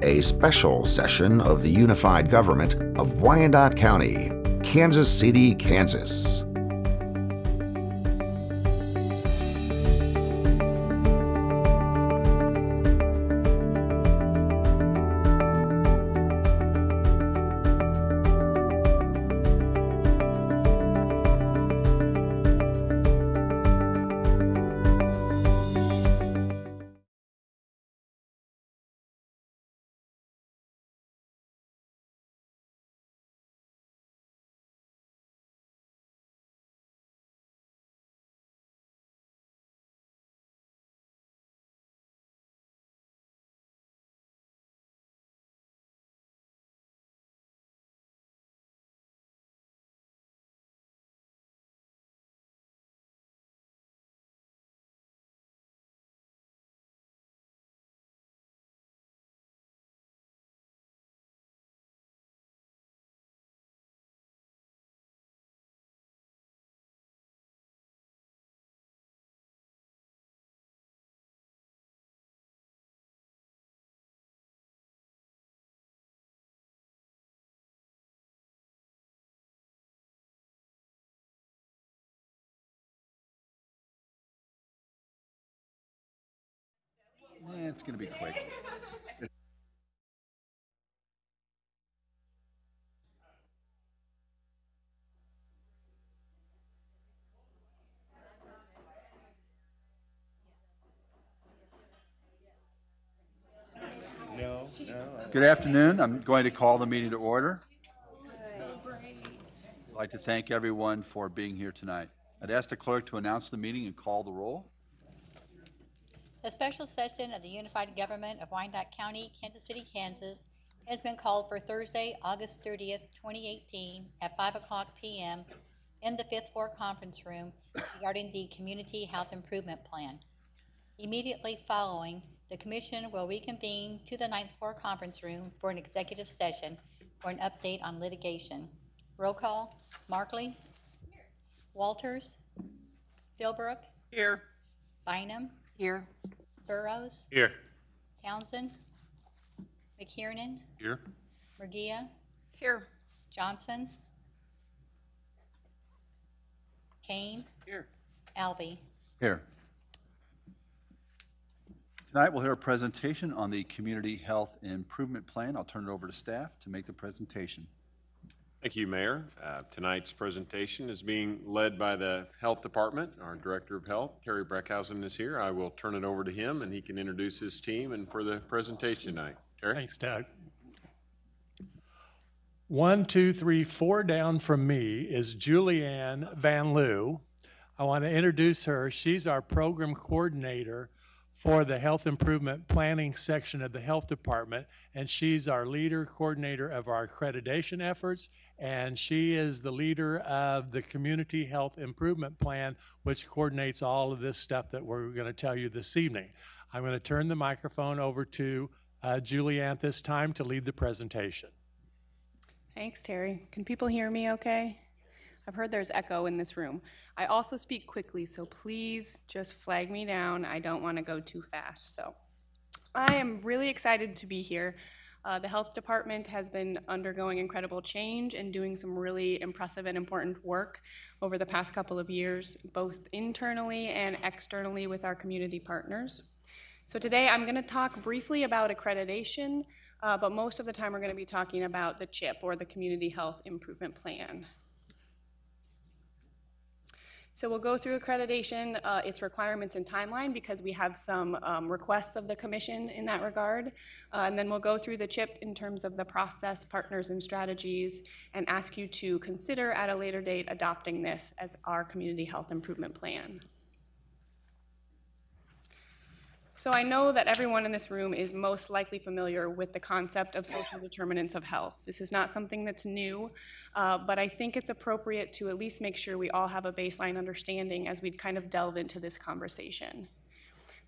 a special session of the Unified Government of Wyandotte County, Kansas City, Kansas. It's going to be quick. No. Good afternoon. I'm going to call the meeting to order. I'd like to thank everyone for being here tonight. I'd ask the clerk to announce the meeting and call the roll. A special session of the Unified Government of Wyandotte County, Kansas City, Kansas has been called for Thursday, August 30th, 2018 at 5:00 p.m. in the 5th floor conference room regarding the Community Health Improvement Plan. Immediately following, the Commission will reconvene to the 9th floor conference room for an executive session for an update on litigation. Roll call: Markley. Here. Walters. Philbrook. Here. Bynum. Here. Burrows. Here. Townsend. McKiernan. Here. Murguia. Here. Johnson. Kane. Here. Alvey. Here. Tonight we'll hear a presentation on the Community Health Improvement Plan. I'll turn it over to staff to make the presentation. Thank you, Mayor. Tonight's presentation is being led by the Health Department. Our Director of Health, Terry Breckhausen, is here. I will turn it over to him and he can introduce his team and for the presentation tonight. Terry? Thanks, Doug. 1, 2, 3, 4 down from me is Julianne Van Loo. I want to introduce her. She's our program coordinator for the Health Improvement Planning section of the Health Department, and she's our leader coordinator of our accreditation efforts, and she is the leader of the Community Health Improvement Plan, which coordinates all of this stuff that we're going to tell you this evening. I'm going to turn the microphone over to Julianne this time to lead the presentation. Thanks, Terry. Can people hear me okay? I've heard there's echo in this room. I also speak quickly, so please just flag me down. I don't want to go too fast. So I am really excited to be here. The health department has been undergoing incredible change and doing some really impressive and important work over the past couple of years, both internally and externally with our community partners. So today I'm going to talk briefly about accreditation, but most of the time we're going to be talking about the CHIP, or the Community Health Improvement Plan. So we'll go through accreditation, its requirements and timeline, because we have some requests of the Commission in that regard. And then we'll go through the CHIP in terms of the process, partners, and strategies, and ask you to consider at a later date adopting this as our Community Health Improvement Plan. So I know that everyone in this room is most likely familiar with the concept of social determinants of health. This is not something that's new, but I think it's appropriate to at least make sure we all have a baseline understanding as we kind of delve into this conversation.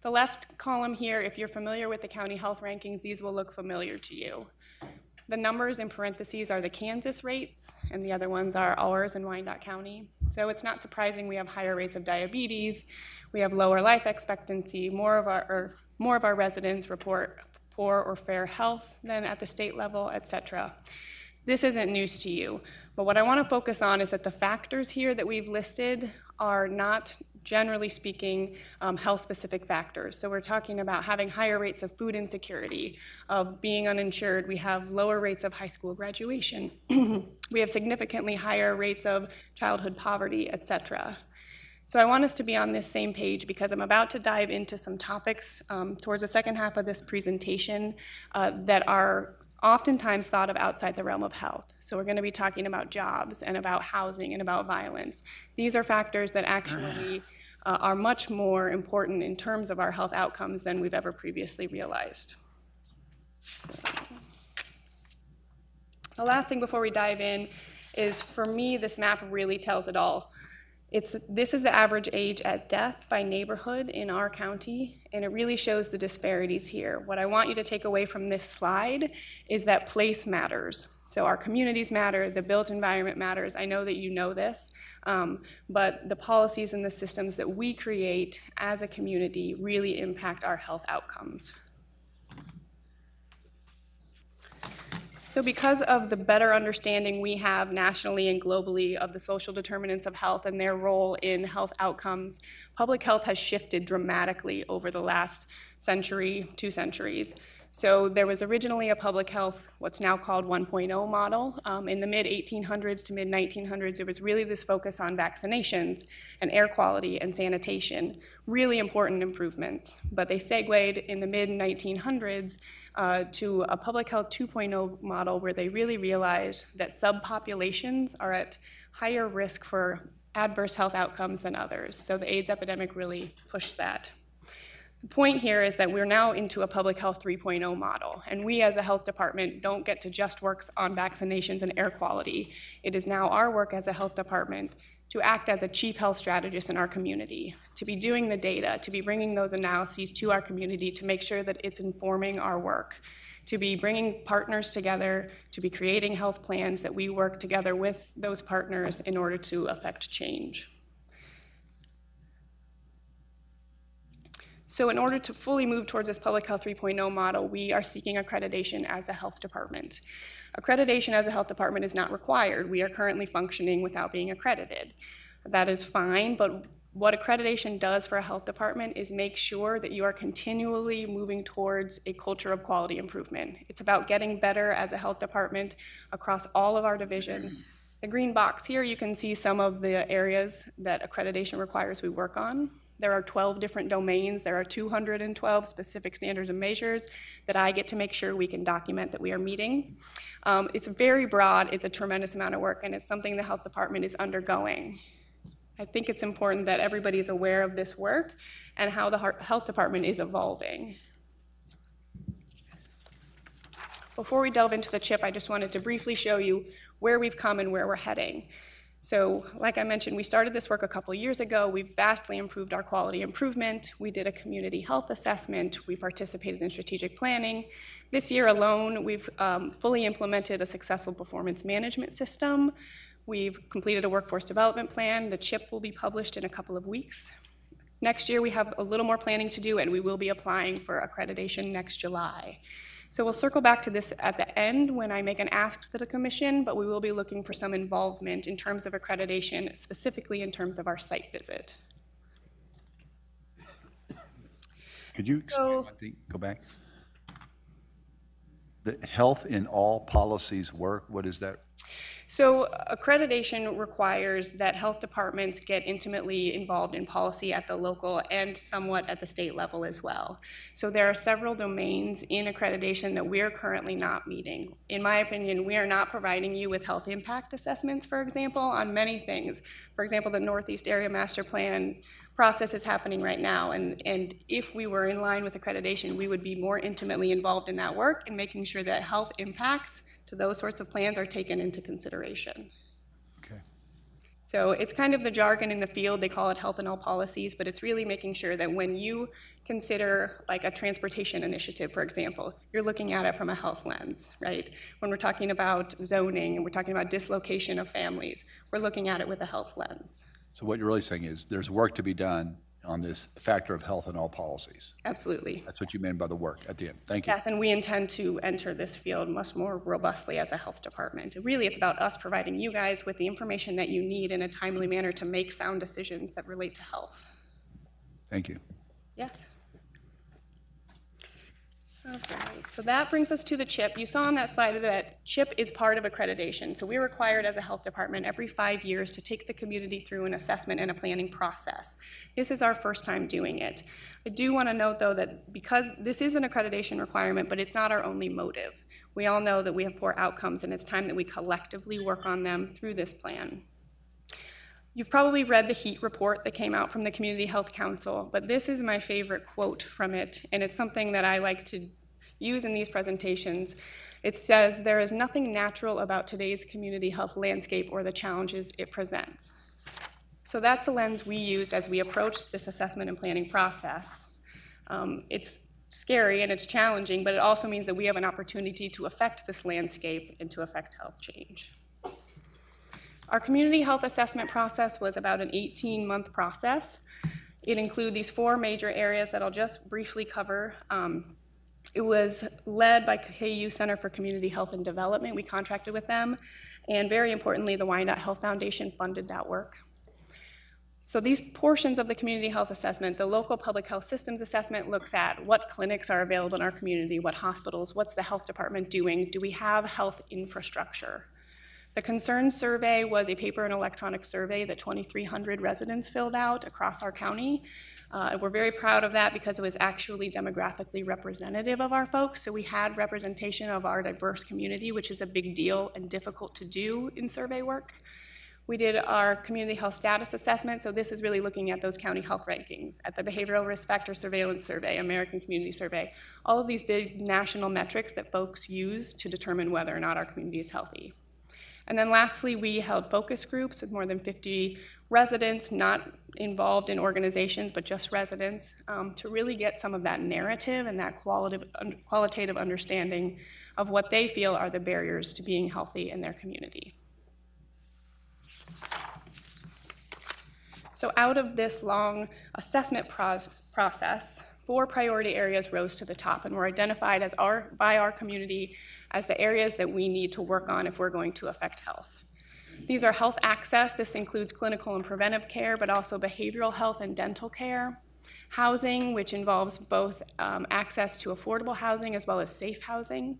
The left column here, if you're familiar with the county health rankings, these will look familiar to you. The numbers in parentheses are the Kansas rates, and the other ones are ours in Wyandotte County. So it's not surprising we have higher rates of diabetes, we have lower life expectancy, more of our residents report poor or fair health than at the state level, etc. This isn't news to you, but what I want to focus on is that the factors here that we've listed are not, generally speaking, health-specific factors. So we're talking about having higher rates of food insecurity, of being uninsured. We have lower rates of high school graduation. We have significantly higher rates of childhood poverty, etc. So I want us to be on this same page because I'm about to dive into some topics towards the second half of this presentation that are oftentimes thought of outside the realm of health. So we're going to be talking about jobs and about housing and about violence. These are factors that actually are much more important in terms of our health outcomes than we've ever previously realized. So, the last thing before we dive in is, for me, this map really tells it all. This is the average age at death by neighborhood in our county, and it really shows the disparities here. What I want you to take away from this slide is that place matters. So our communities matter, the built environment matters. I know that you know this, but the policies and the systems that we create as a community really impact our health outcomes. So because of the better understanding we have nationally and globally of the social determinants of health and their role in health outcomes, public health has shifted dramatically over the last century, 2 centuries. So there was originally a public health, what's now called 1.0 model. In the mid-1800s to mid-1900s, there was really this focus on vaccinations and air quality and sanitation, really important improvements. But they segued in the mid-1900s to a public health 2.0 model where they really realized that subpopulations are at higher risk for adverse health outcomes than others. So the AIDS epidemic really pushed that. The point here is that we're now into a public health 3.0 model, and we as a health department don't get to just work on vaccinations and air quality. It is now our work as a health department to act as a chief health strategist in our community, to be doing the data, to be bringing those analyses to our community to make sure that it's informing our work, to be bringing partners together, to be creating health plans that we work together with those partners in order to affect change. So in order to fully move towards this public health 3.0 model, we are seeking accreditation as a health department. Accreditation as a health department is not required. We are currently functioning without being accredited. That is fine, but what accreditation does for a health department is make sure that you are continually moving towards a culture of quality improvement. It's about getting better as a health department across all of our divisions. The green box here, you can see some of the areas that accreditation requires we work on. There are 12 different domains. There are 212 specific standards and measures that I get to make sure we can document that we are meeting. It's very broad. It's a tremendous amount of work, and it's something the health department is undergoing. I think it's important that everybody is aware of this work and how the health department is evolving. Before we delve into the chip, I just wanted to briefly show you where we've come and where we're heading. So, like I mentioned, we started this work a couple years ago. We've vastly improved our quality improvement. We did a community health assessment. We participated in strategic planning. This year alone, we've fully implemented a successful performance management system. We've completed a workforce development plan. The CHIP will be published in a couple of weeks. Next year, we have a little more planning to do, and we will be applying for accreditation next July. So we'll circle back to this at the end when I make an ask to the commission, but we will be looking for some involvement in terms of accreditation, specifically in terms of our site visit. Could you explain one thing? Go back. The health in all policies work, what is that? So accreditation requires that health departments get intimately involved in policy at the local and somewhat at the state level as well. So there are several domains in accreditation that we're currently not meeting. In my opinion, we are not providing you with health impact assessments, for example, on many things. For example, the Northeast Area Master Plan process is happening right now, and if we were in line with accreditation, we would be more intimately involved in that work and making sure that health impacts to those sorts of plans are taken into consideration. Okay. So it's kind of the jargon in the field, they call it health in all policies, but it's really making sure that when you consider like a transportation initiative, for example, you're looking at it from a health lens, right? When we're talking about zoning and we're talking about dislocation of families, we're looking at it with a health lens. So what you're really saying is there's work to be done on this factor of health in all policies. Absolutely. That's what you meant by the work at the end. Thank you. Yes, and we intend to enter this field much more robustly as a health department. Really, it's about us providing you guys with the information that you need in a timely manner to make sound decisions that relate to health. Thank you. Yes. Okay, so that brings us to the CHIP. You saw on that slide that CHIP is part of accreditation. So we're required as a health department every 5 years to take the community through an assessment and a planning process. This is our first time doing it. I do want to note, though, that because this is an accreditation requirement, but it's not our only motive. We all know that we have poor outcomes, and it's time that we collectively work on them through this plan. You've probably read the HEAT report that came out from the Community Health Council, but this is my favorite quote from it, and it's something that I like to use in these presentations. It says, "There is nothing natural about today's community health landscape or the challenges it presents." So that's the lens we used as we approached this assessment and planning process. It's scary and it's challenging, but it also means that we have an opportunity to affect this landscape and to affect health change. Our community health assessment process was about an 18-month process. It included these 4 major areas that I'll just briefly cover. It was led by KU Center for Community Health and Development. We contracted with them, and very importantly, the Wyandotte Health Foundation funded that work. So these portions of the community health assessment, the local public health systems assessment looks at what clinics are available in our community, what hospitals, what's the health department doing, do we have health infrastructure? The concern survey was a paper and electronic survey that 2,300 residents filled out across our county. We're very proud of that because it was actually demographically representative of our folks. So we had representation of our diverse community, which is a big deal and difficult to do in survey work. We did our community health status assessment. So this is really looking at those county health rankings, at the behavioral risk factor surveillance survey, American Community Survey, all of these big national metrics that folks use to determine whether or not our community is healthy. And then lastly, we held focus groups with more than 50 residents, not involved in organizations, but just residents, to really get some of that narrative and that qualitative understanding of what they feel are the barriers to being healthy in their community. So out of this long assessment process, 4 priority areas rose to the top and were identified as by our community as the areas that we need to work on if we're going to affect health. These are health access. This includes clinical and preventive care, but also behavioral health and dental care. Housing, which involves both access to affordable housing as well as safe housing.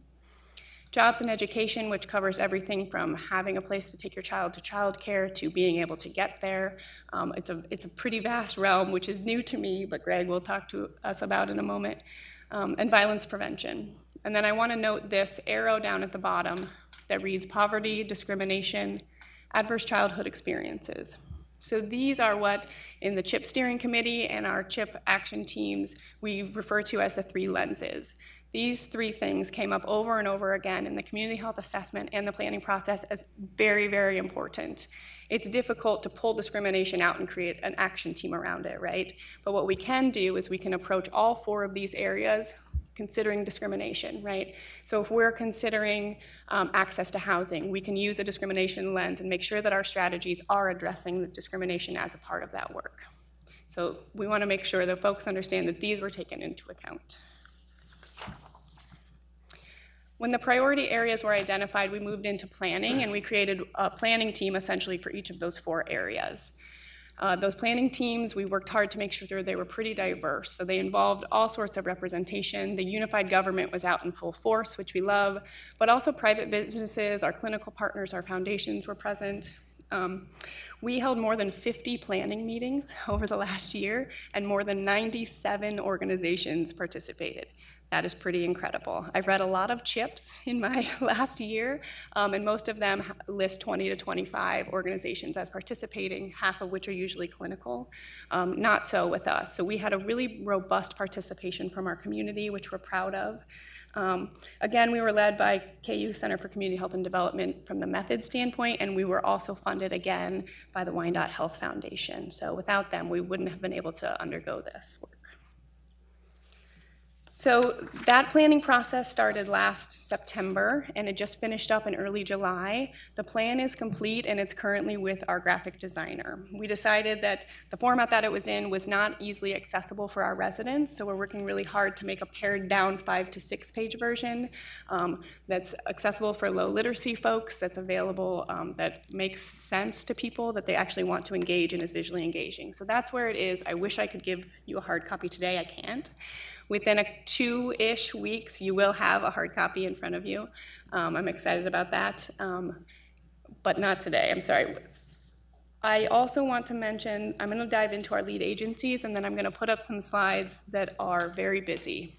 Jobs and education, which covers everything from having a place to take your child to childcare to being able to get there. It's a pretty vast realm, which is new to me, but Greg will talk to us about in a moment. And violence prevention. And then I want to note this arrow down at the bottom that reads poverty, discrimination, adverse childhood experiences. So these are what in the CHIP steering committee and our CHIP action teams we refer to as the 3 lenses. These 3 things came up over and over again in the community health assessment and the planning process as very, very important. It's difficult to pull discrimination out and create an action team around it, right? But what we can do is we can approach all 4 of these areas considering discrimination, right? So if we're considering access to housing, we can use a discrimination lens and make sure that our strategies are addressing the discrimination as a part of that work. So we want to make sure that folks understand that these were taken into account. When the priority areas were identified, we moved into planning, and we created a planning team essentially for each of those 4 areas. Those planning teams, we worked hard to make sure they were pretty diverse. So they involved all sorts of representation. The unified government was out in full force, which we love, but also private businesses, our clinical partners, our foundations were present. We held more than 50 planning meetings over the last year, and more than 97 organizations participated. That is pretty incredible. I've read a lot of CHIPs in my last year, and most of them list 20 to 25 organizations as participating, half of which are usually clinical. Not so with us. So we had a really robust participation from our community, which we're proud of. Again, we were led by KU Center for Community Health and Development from the method standpoint, and we were also funded again by the Wyandotte Health Foundation. So without them, we wouldn't have been able to undergo this work. So that planning process started last September, and it just finished up in early July. The plan is complete, and it's currently with our graphic designer. We decided that the format that it was in was not easily accessible for our residents, so we're working really hard to make a pared down 5 to 6 page version that's accessible for low literacy folks, that's available, that makes sense to people, that they actually want to engage and is visually engaging. So that's where it is. I wish I could give you a hard copy today. I can't. Within 2-ish weeks, you will have a hard copy in front of you. I'm excited about that, but not today, I'm sorry. I also want to mention, I'm gonna dive into our lead agencies, and then I'm gonna put up some slides that are very busy.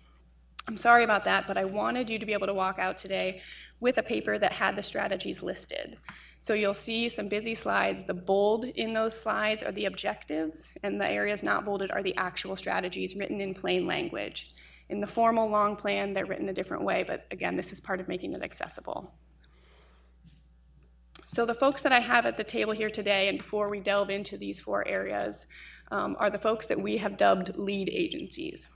I'm sorry about that, but I wanted you to be able to walk out today with a paper that had the strategies listed. So you'll see some busy slides. The bold in those slides are the objectives, and the areas not bolded are the actual strategies written in plain language. In the formal long plan, they're written a different way, but again, this is part of making it accessible. So the folks that I have at the table here today, and before we delve into these 4 areas, are the folks that we have dubbed lead agencies.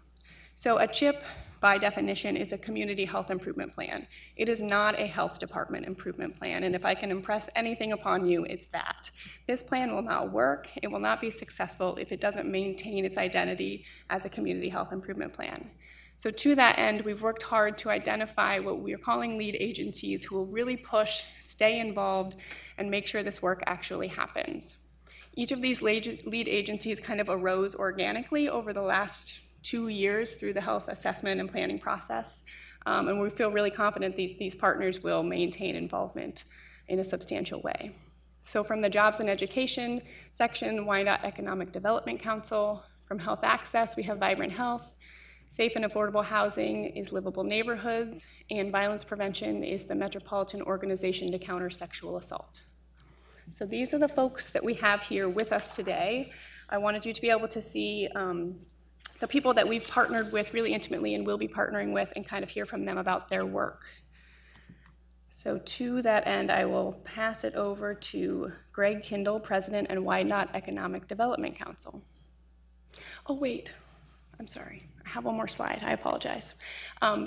So a CHIP, by definition, is a community health improvement plan. It is not a health department improvement plan, and if I can impress anything upon you, it's that. This plan will not work, it will not be successful if it doesn't maintain its identity as a community health improvement plan. So to that end, we've worked hard to identify what we are calling lead agencies who will really push, stay involved, and make sure this work actually happens. Each of these lead agencies kind of arose organically over the last 2 years through the health assessment and planning process, and we feel really confident these partners will maintain involvement in a substantial way. So from the Jobs and Education section, Wyandotte Economic Development Council. From Health Access, we have Vibrant Health. Safe and Affordable Housing is Livable Neighborhoods, and Violence Prevention is the Metropolitan Organization to Counter Sexual Assault. So these are the folks that we have here with us today. I wanted you to be able to see the people that we've partnered with really intimately and will be partnering with, and kind of hear from them about their work. So to that end, I will pass it over to Greg Kindle, President and Wyandotte Economic Development Council. Oh wait, I'm sorry, I have one more slide, I apologize.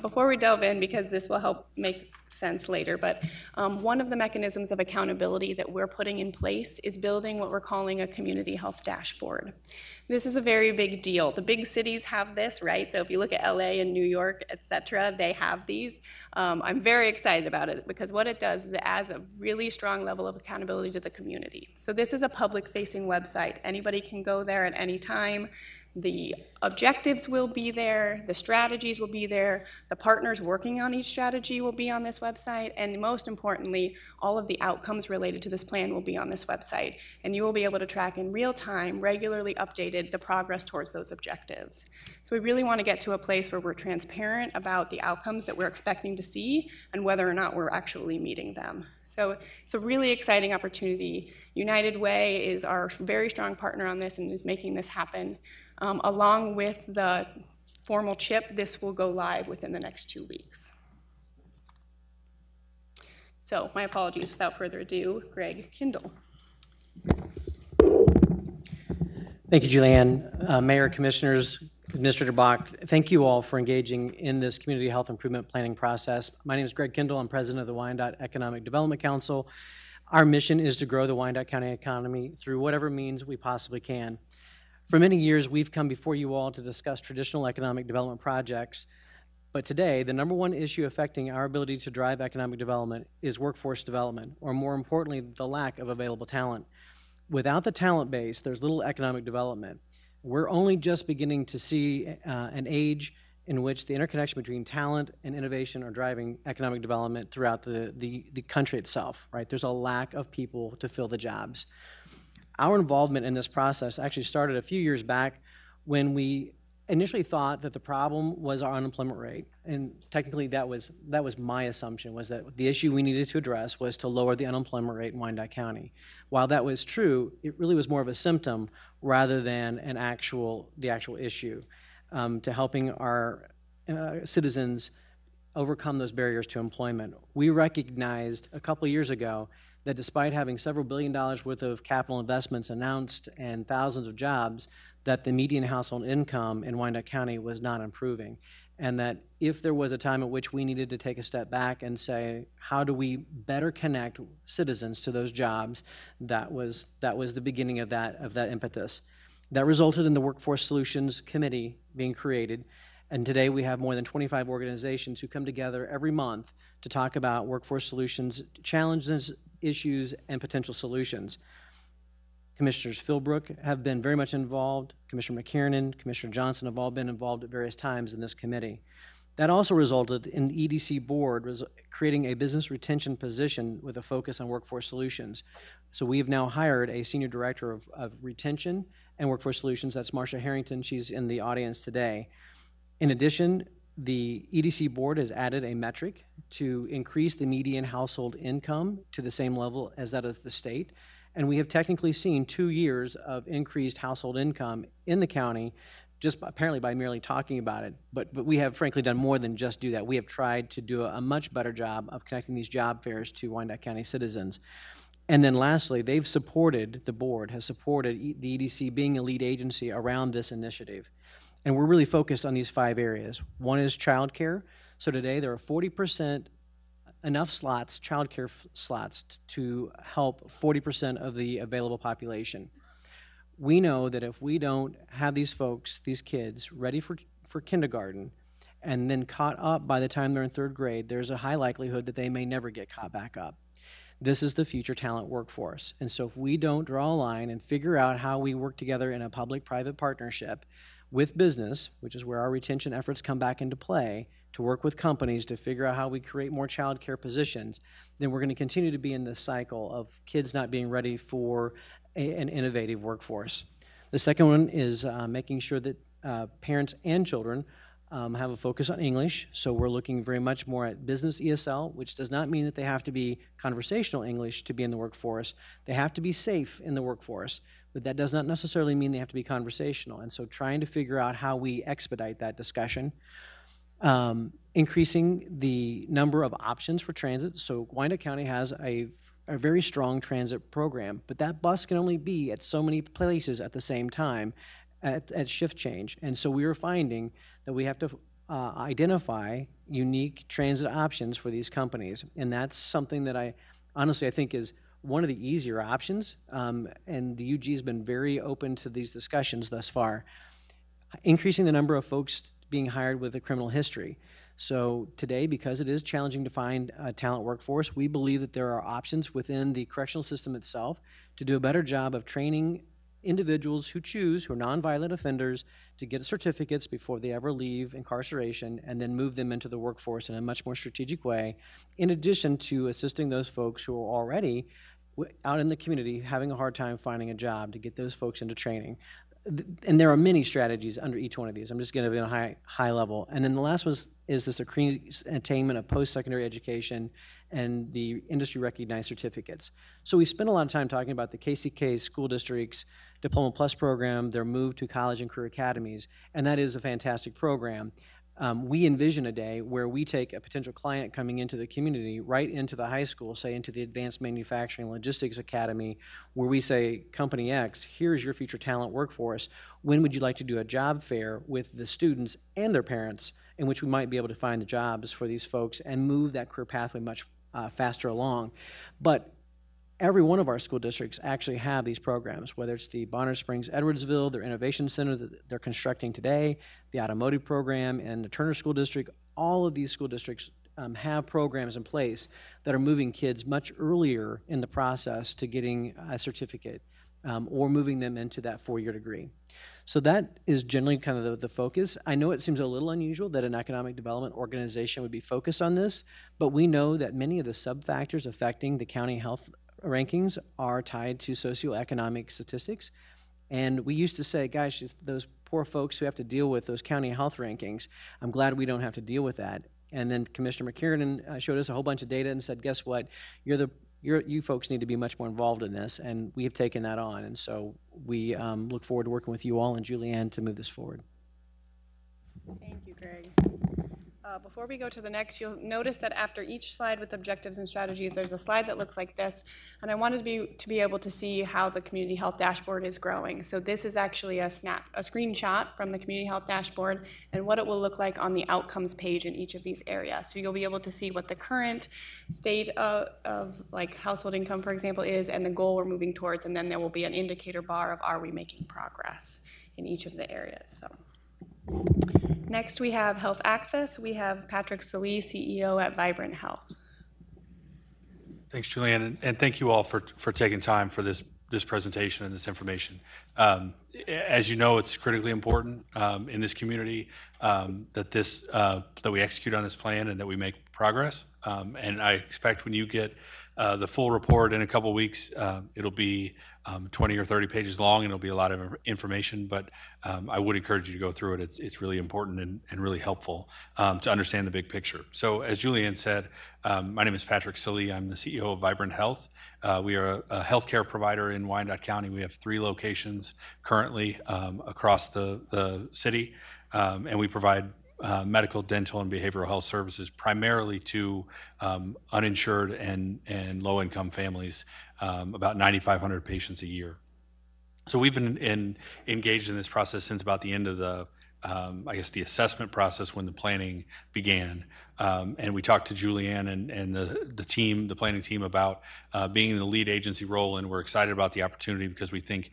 Before we delve in, because this will help make sense later, but one of the mechanisms of accountability that we're putting in place is building what we're calling a community health dashboard. This is a very big deal. The big cities have this, right? So if you look at LA and New York, et cetera, they have these. I'm very excited about it because what it does is it adds a really strong level of accountability to the community. So this is a public-facing website. Anybody can go there at any time. The objectives will be there, the strategies will be there, the partners working on each strategy will be on this website, and most importantly, all of the outcomes related to this plan will be on this website. And you will be able to track in real time, regularly updated, the progress towards those objectives. So we really want to get to a place where we're transparent about the outcomes that we're expecting to see and whether or not we're actually meeting them. So it's a really exciting opportunity. United Way is our very strong partner on this and is making this happen. Along with the formal CHIP, this will go live within the next 2 weeks. So my apologies, without further ado, Greg Kindle. Thank you, Julianne. Mayor, Commissioners, Administrator Bach, thank you all for engaging in this community health improvement planning process. My name is Greg Kindle. I'm president of the Wyandotte Economic Development Council. Our mission is to grow the Wyandotte County economy through whatever means we possibly can. For many years, we've come before you all to discuss traditional economic development projects, but today, the #1 issue affecting our ability to drive economic development is workforce development, or more importantly, the lack of available talent. Without the talent base, there's little economic development. We're only just beginning to see an age in which the interconnection between talent and innovation are driving economic development throughout the country itself, right? There's a lack of people to fill the jobs. Our involvement in this process actually started a few years back when we initially thought that the problem was our unemployment rate. And technically that was my assumption, was that the issue we needed to address was to lower the unemployment rate in Wyandotte County. While that was true, it really was more of a symptom rather than the actual issue to helping our citizens overcome those barriers to employment. We recognized a couple of years ago that despite having several $1 billion worth of capital investments announced and thousands of jobs, that the median household income in Wyandotte County was not improving. and that if there was a time at which we needed to take a step back and say, how do we better connect citizens to those jobs, that was the beginning of that impetus. That resulted in the Workforce Solutions Committee being created, and today we have more than 25 organizations who come together every month to talk about workforce solutions, challenges, issues, and potential solutions. Commissioners Philbrook have been very much involved. Commissioner McKiernan, Commissioner Johnson have all been involved at various times in this committee. That also resulted in the EDC board was creating a business retention position with a focus on workforce solutions. So we have now hired a senior director of retention and workforce solutions. That's Marcia Harrington. She's in the audience today. In addition, the EDC board has added a metric to increase the median household income to the same level as that of the state. And we have technically seen 2 years of increased household income in the county, just apparently by merely talking about it. But we have frankly done more than just do that. We have tried to do a much better job of connecting these job fairs to Wyandotte County citizens. And then lastly, the board has supported the EDC being a lead agency around this initiative. And we're really focused on these 5 areas. One is childcare. So today there are 40% enough slots, childcare slots, to help 40% of the available population. We know that if we don't have these folks, these kids, ready for kindergarten and then caught up by the time they're in 3rd grade, there's a high likelihood that they may never get caught back up. This is the future talent workforce. And so if we don't draw a line and figure out how we work together in a public-private partnership with business, which is where our retention efforts come back into play, to work with companies to figure out how we create more child care positions, then we're going to continue to be in this cycle of kids not being ready for an innovative workforce. The second one is making sure that parents and children have a focus on English. So we're looking very much more at business ESL, which does not mean that they have to be conversational English to be in the workforce. They have to be safe in the workforce, but that does not necessarily mean they have to be conversational. And so trying to figure out how we expedite that discussion. Increasing the number of options for transit. So Wyandotte County has a very strong transit program, but that bus can only be at so many places at the same time at shift change. And so we are finding that we have to identify unique transit options for these companies. And that's something that I think is one of the easier options. And the UG has been very open to these discussions thus far. Increasing the number of folks being hired with a criminal history. So today, because it is challenging to find a talent workforce, we believe that there are options within the correctional system itself to do a better job of training individuals who are nonviolent offenders, to get certificates before they ever leave incarceration and then move them into the workforce in a much more strategic way, in addition to assisting those folks who are already out in the community having a hard time finding a job, to get those folks into training. And there are many strategies under each one of these. I'm just going to be on a high level. And then the last one is this increased attainment of post-secondary education and the industry-recognized certificates. So we spent a lot of time talking about the KCK school district's Diploma Plus program, their move to college and career academies, and that is a fantastic program. We envision a day where we take a potential client coming into the community right into the high school, say into the Advanced Manufacturing Logistics Academy, where we say, Company X, here's your future talent workforce. When would you like to do a job fair with the students and their parents, in which we might be able to find the jobs for these folks and move that career pathway much faster along. But every one of our school districts actually have these programs, whether it's the Bonner Springs, Edwardsville, their innovation center that they're constructing today, the automotive program, and the Turner School District. All of these school districts have programs in place that are moving kids much earlier in the process to getting a certificate or moving them into that 4-year degree. So that is generally kind of the focus. I know it seems a little unusual that an economic development organization would be focused on this, but we know that many of the sub-factors affecting the county health rankings are tied to socioeconomic statistics. And we used to say, gosh, it's those poor folks who have to deal with those county health rankings. I'm glad we don't have to deal with that. And then Commissioner McKiernan showed us a whole bunch of data and said, guess what? You folks need to be much more involved in this, and we have taken that on. And so we look forward to working with you all and Julianne to move this forward. Thank you, Greg. Before we go to the next, you'll notice that after each slide with objectives and strategies, there's a slide that looks like this. And I wanted to be able to see how the community health dashboard is growing. So this is actually a screenshot from the community health dashboard and what it will look like on the outcomes page in each of these areas. So you'll be able to see what the current state of like household income, for example, is and the goal we're moving towards. And then there will be an indicator bar of are we making progress in each of the areas. So. Next, we have Health Access. We have Patrick Salee, CEO at Vibrant Health. Thanks, Julianne, and thank you all for taking time for this presentation and this information. As you know, it's critically important in this community that we execute on this plan and that we make progress. And I expect when you get the full report in a couple of weeks, it'll be 20 or 30 pages long, and it'll be a lot of information, but I would encourage you to go through it. It's really important and really helpful to understand the big picture. So as Julianne said, my name is Patrick Salee. I'm the CEO of Vibrant Health. We are a healthcare provider in Wyandotte County. We have 3 locations currently across the city, and we provide medical, dental, and behavioral health services primarily to uninsured and low-income families, about 9,500 patients a year. So we've been engaged in this process since about the end of the assessment process when the planning began. And we talked to Julianne and the planning team about being in the lead agency role, and we're excited about the opportunity because we think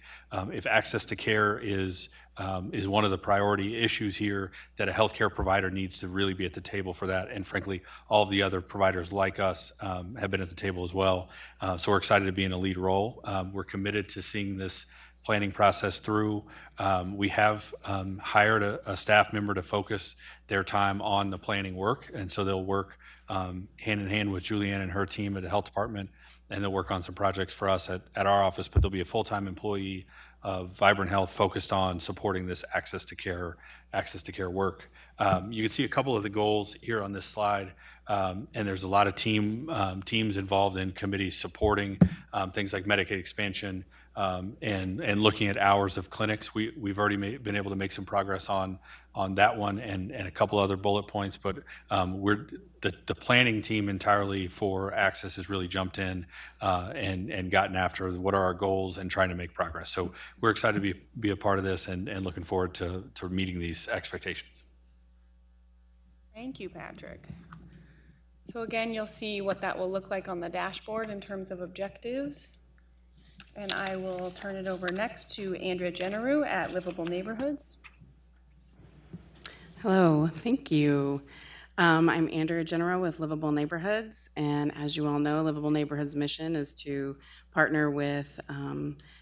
if access to care is one of the priority issues here, that a healthcare provider needs to really be at the table for that. And frankly, all of the other providers like us have been at the table as well. So we're excited to be in a lead role. We're committed to seeing this planning process through. We have hired a staff member to focus their time on the planning work, and so they'll work hand in hand with Julianne and her team at the health department, and they'll work on some projects for us at our office, but they'll be a full-time employee of Vibrant Health focused on supporting this access to care work. You can see a couple of the goals here on this slide, and there's a lot of teams involved in committees supporting things like Medicaid expansion, and looking at hours of clinics. We've already been able to make some progress on that one and a couple other bullet points, but the planning team entirely for access has really jumped in and gotten after what are our goals and trying to make progress. So we're excited to be a part of this and looking forward to meeting these expectations. Thank you, Patrick. So again, you'll see what that will look like on the dashboard in terms of objectives. And I will turn it over next to Andrea Generou at Livable Neighborhoods. Hello, thank you. I'm Andrea Generou with Livable Neighborhoods, and as you all know, Livable Neighborhoods' mission is to partner with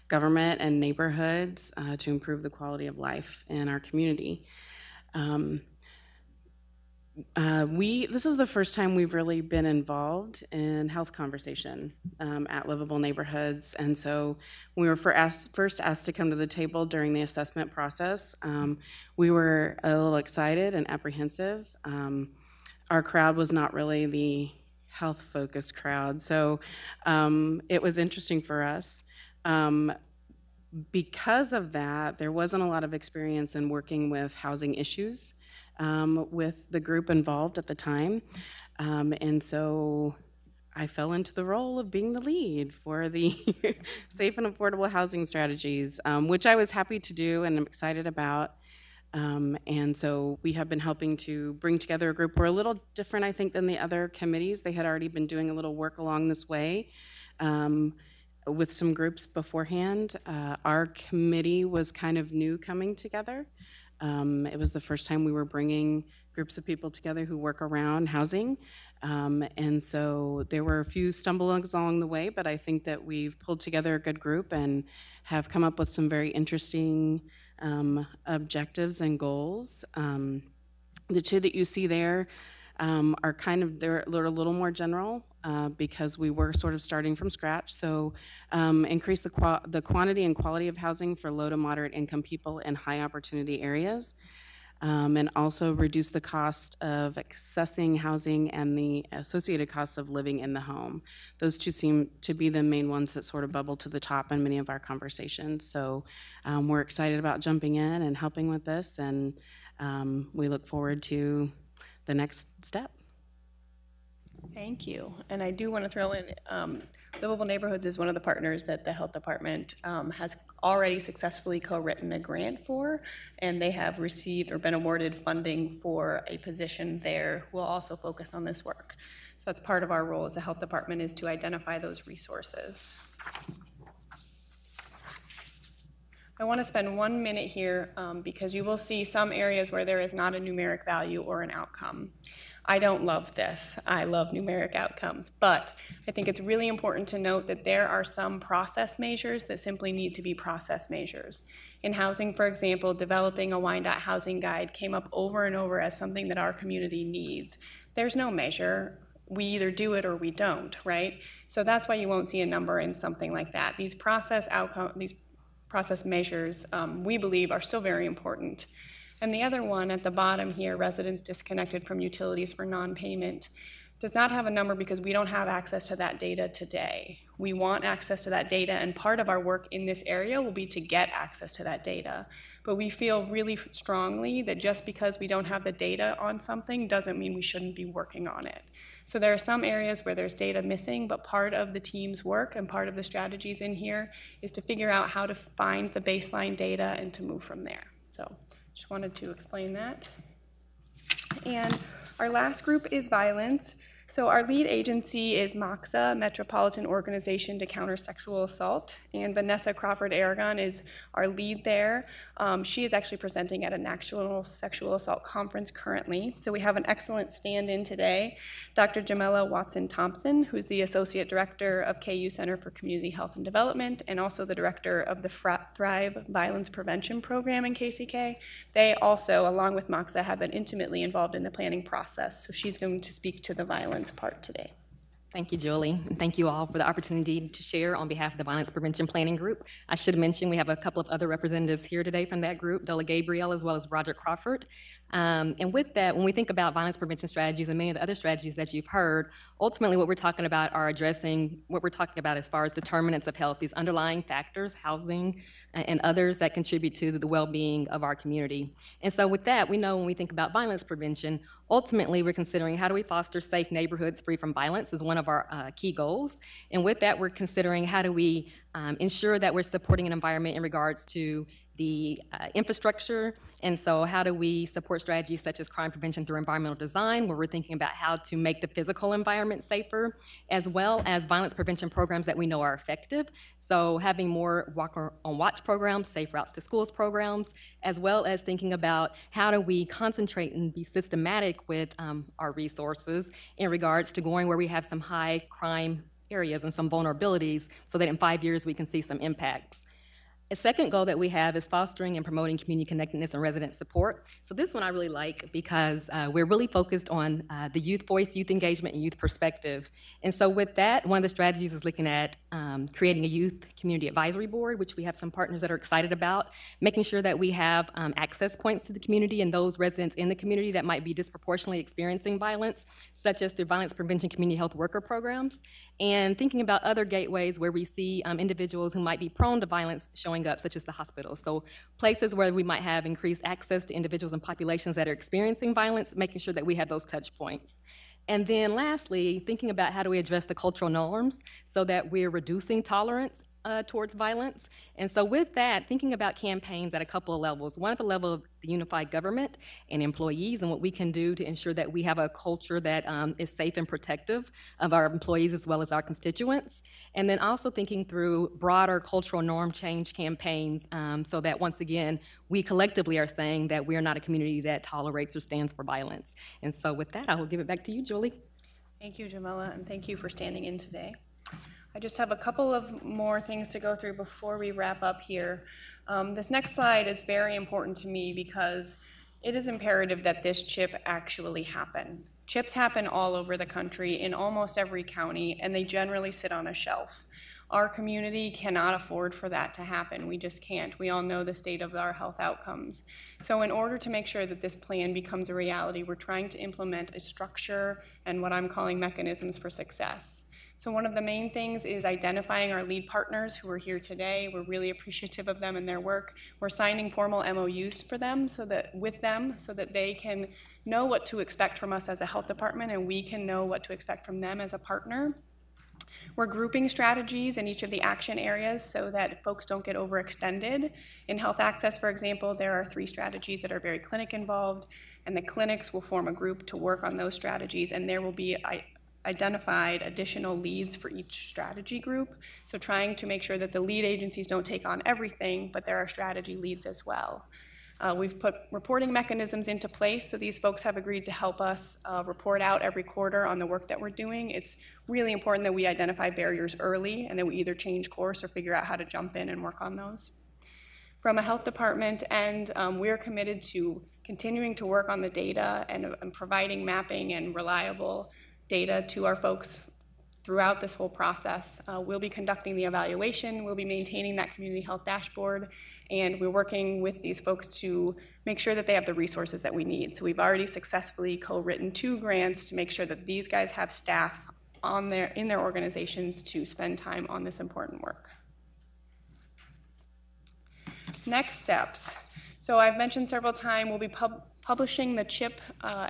government and neighborhoods to improve the quality of life in our community. This is the first time we've really been involved in health conversation at Livable Neighborhoods, and so we were first asked to come to the table during the assessment process. We were a little excited and apprehensive. Our crowd was not really the health-focused crowd, so it was interesting for us. Because of that, there wasn't a lot of experience in working with housing issues with the group involved at the time. And so I fell into the role of being the lead for the safe and affordable housing strategies, which I was happy to do and I'm excited about. And so we have been helping to bring together a group. We're a little different, I think, than the other committees. They had already been doing a little work along this way with some groups beforehand. Our committee was kind of new coming together. It was the first time we were bringing groups of people together who work around housing. And so there were a few stumblings along the way, but I think that we've pulled together a good group and have come up with some very interesting objectives and goals. The two that you see there are they're a little more general because we were sort of starting from scratch. So increase the quantity and quality of housing for low to moderate income people in high opportunity areas, and also reduce the cost of accessing housing and the associated costs of living in the home. Those two seem to be the main ones that sort of bubble to the top in many of our conversations. So we're excited about jumping in and helping with this, and we look forward to the next step. Thank you. And I do want to throw in, Livable Neighborhoods is one of the partners that the health department has already successfully co-written a grant for, and they have received or been awarded funding for a position there who will also focus on this work. So that's part of our role as the health department, is to identify those resources. I want to spend 1 minute here because you will see some areas where there is not a numeric value or an outcome. I don't love this. I love numeric outcomes, but I think it's really important to note that there are some process measures that simply need to be process measures. In housing, for example, developing a Wyandotte housing guide came up over and over as something that our community needs. There's no measure. We either do it or we don't, right? So that's why you won't see a number in something like that. These process measures, we believe, are still very important. And the other one at the bottom here, residents disconnected from utilities for non-payment, does not have a number because we don't have access to that data today. We want access to that data, and part of our work in this area will be to get access to that data. But we feel really strongly that just because we don't have the data on something doesn't mean we shouldn't be working on it. So there are some areas where there's data missing, but part of the team's work and part of the strategies in here is to figure out how to find the baseline data and to move from there. So just wanted to explain that. And our last group is violence. So our lead agency is MOXA, Metropolitan Organization to Counter Sexual Assault, and Vanessa Crawford-Aragon is our lead there. She is actually presenting at a national sexual assault conference currently. So we have an excellent stand-in today, Dr. Jamela Watson-Thompson, who's the Associate Director of KU Center for Community Health and Development, and also the Director of the Thrive Violence Prevention Program in KCK. They also, along with MOXA, have been intimately involved in the planning process, so she's going to speak to the violence part today. Thank you, Julie, and thank you all for the opportunity to share on behalf of the Violence Prevention Planning Group. I should mention we have a couple of other representatives here today from that group, Dola Gabriel as well as Roger Crawford. And with that, when we think about violence prevention strategies and many of the other strategies that you've heard, ultimately what we're talking about are addressing what we're talking about as far as determinants of health, these underlying factors, housing, and others that contribute to the well-being of our community. And so with that, we know when we think about violence prevention, ultimately we're considering how do we foster safe neighborhoods free from violence is one of our key goals. And with that, we're considering how do we ensure that we're supporting an environment in regards to the infrastructure, and so how do we support strategies such as crime prevention through environmental design, where we're thinking about how to make the physical environment safer, as well as violence prevention programs that we know are effective. So having more walk on watch programs, safe routes to schools programs, as well as thinking about how do we concentrate and be systematic with our resources in regards to going where we have some high crime areas and some vulnerabilities so that in 5 years we can see some impacts. A second goal that we have is fostering and promoting community connectedness and resident support. So this one I really like because we're really focused on the youth voice, youth engagement, and youth perspective. And so with that, one of the strategies is looking at creating a youth community advisory board, which we have some partners that are excited about, making sure that we have access points to the community and those residents in the community that might be disproportionately experiencing violence, such as through violence prevention community health worker programs, and thinking about other gateways where we see individuals who might be prone to violence showing up, such as the hospitals. So places where we might have increased access to individuals and populations that are experiencing violence, making sure that we have those touch points. And then lastly, thinking about how do we address the cultural norms so that we're reducing tolerance towards violence. And so with that, thinking about campaigns at a couple of levels. One at the level of the unified government and employees and what we can do to ensure that we have a culture that is safe and protective of our employees as well as our constituents. And then also thinking through broader cultural norm change campaigns so that once again, we collectively are saying that we are not a community that tolerates or stands for violence. And so with that, I will give it back to you, Julie. Thank you, Jamela, and thank you for standing in today. I just have a couple of more things to go through before we wrap up here. This next slide is very important to me because it is imperative that this CHIP actually happen. CHIPs happen all over the country in almost every county, and they generally sit on a shelf. Our community cannot afford for that to happen. We just can't. We all know the state of our health outcomes. So in order to make sure that this plan becomes a reality, we're trying to implement a structure and what I'm calling mechanisms for success. So one of the main things is identifying our lead partners who are here today. We're really appreciative of them and their work. We're signing formal MOUs for them so that they can know what to expect from us as a health department and we can know what to expect from them as a partner. We're grouping strategies in each of the action areas so that folks don't get overextended. In health access, for example, there are 3 strategies that are very clinic involved, and the clinics will form a group to work on those strategies, and there will be identified additional leads for each strategy group. So trying to make sure that the lead agencies don't take on everything, but there are strategy leads as well. We've put reporting mechanisms into place, so these folks have agreed to help us report out every quarter on the work that we're doing. It's really important that we identify barriers early and that we either change course or figure out how to jump in and work on those. From a health department end, we're committed to continuing to work on the data and providing mapping and reliable data to our folks throughout this whole process. We'll be conducting the evaluation, we'll be maintaining that community health dashboard, and we're working with these folks to make sure that they have the resources that we need. So we've already successfully co-written 2 grants to make sure that these guys have staff in their organizations to spend time on this important work. Next steps. So I've mentioned several times we'll be publishing the CHIP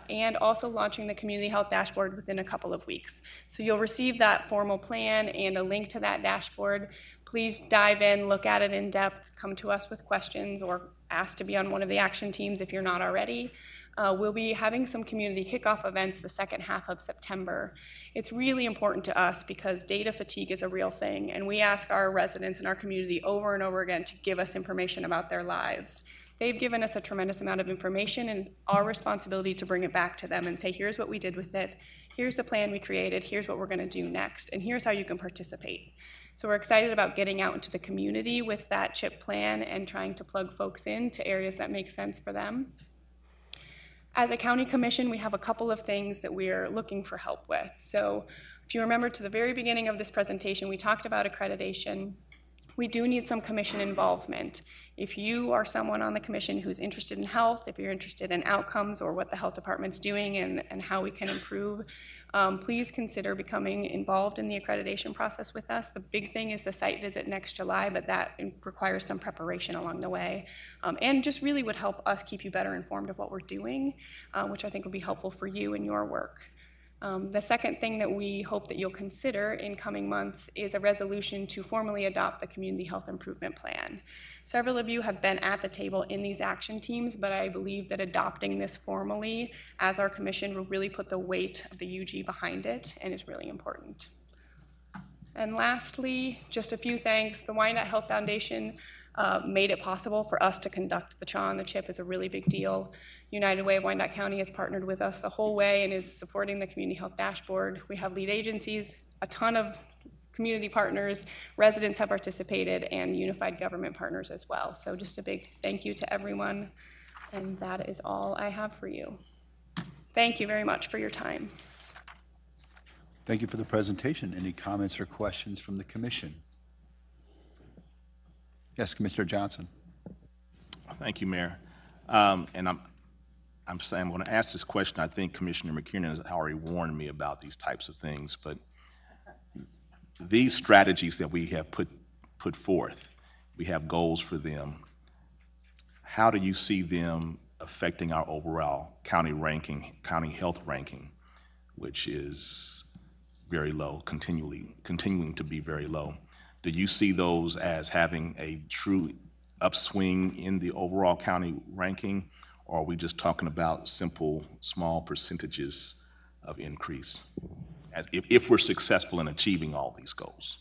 and also launching the community health dashboard within a couple of weeks. So you'll receive that formal plan and a link to that dashboard. Please dive in, look at it in depth, come to us with questions or ask to be on one of the action teams if you're not already. We'll be having some community kickoff events the second half of September. It's really important to us because data fatigue is a real thing, and we ask our residents in our community over and over again to give us information about their lives. They've given us a tremendous amount of information, and it's our responsibility to bring it back to them and say, here's what we did with it, here's the plan we created, here's what we're going to do next, and here's how you can participate. So we're excited about getting out into the community with that CHIP plan and trying to plug folks into areas that make sense for them. As a county commission, we have a couple of things that we're looking for help with. So if you remember to the very beginning of this presentation, we talked about accreditation. We do need some commission involvement. If you are someone on the commission who's interested in health, if you're interested in outcomes or what the health department's doing and how we can improve, please consider becoming involved in the accreditation process with us. The big thing is the site visit next July, but that requires some preparation along the way. And just really would help us keep you better informed of what we're doing, which I think would be helpful for you in your work. The second thing that we hope that you'll consider in coming months is a resolution to formally adopt the Community Health Improvement Plan. Several of you have been at the table in these action teams, but I believe that adopting this formally as our commission will really put the weight of the UG behind it and is really important. And lastly, just a few thanks. The Wyandotte Health Foundation made it possible for us to conduct the CHA and the CHIP. Is a really big deal. United Way of Wyandotte County has partnered with us the whole way and is supporting the community health dashboard. We have lead agencies, a ton of community partners, residents have participated, and unified government partners as well. So just a big thank you to everyone, and that is all I have for you. Thank you very much for your time. Thank you for the presentation. Any comments or questions from the commission? Yes, Commissioner Johnson. Thank you, Mayor. And I'm going to ask this question. I think Commissioner McKiernan has already warned me about these types of things, but these strategies that we have put forth, we have goals for them. How do you see them affecting our overall county ranking, county health ranking, which is very low, continuing to be very low? Do you see those as having a true upswing in the overall county ranking, or are we just talking about simple, small percentages of increase if we're successful in achieving all these goals?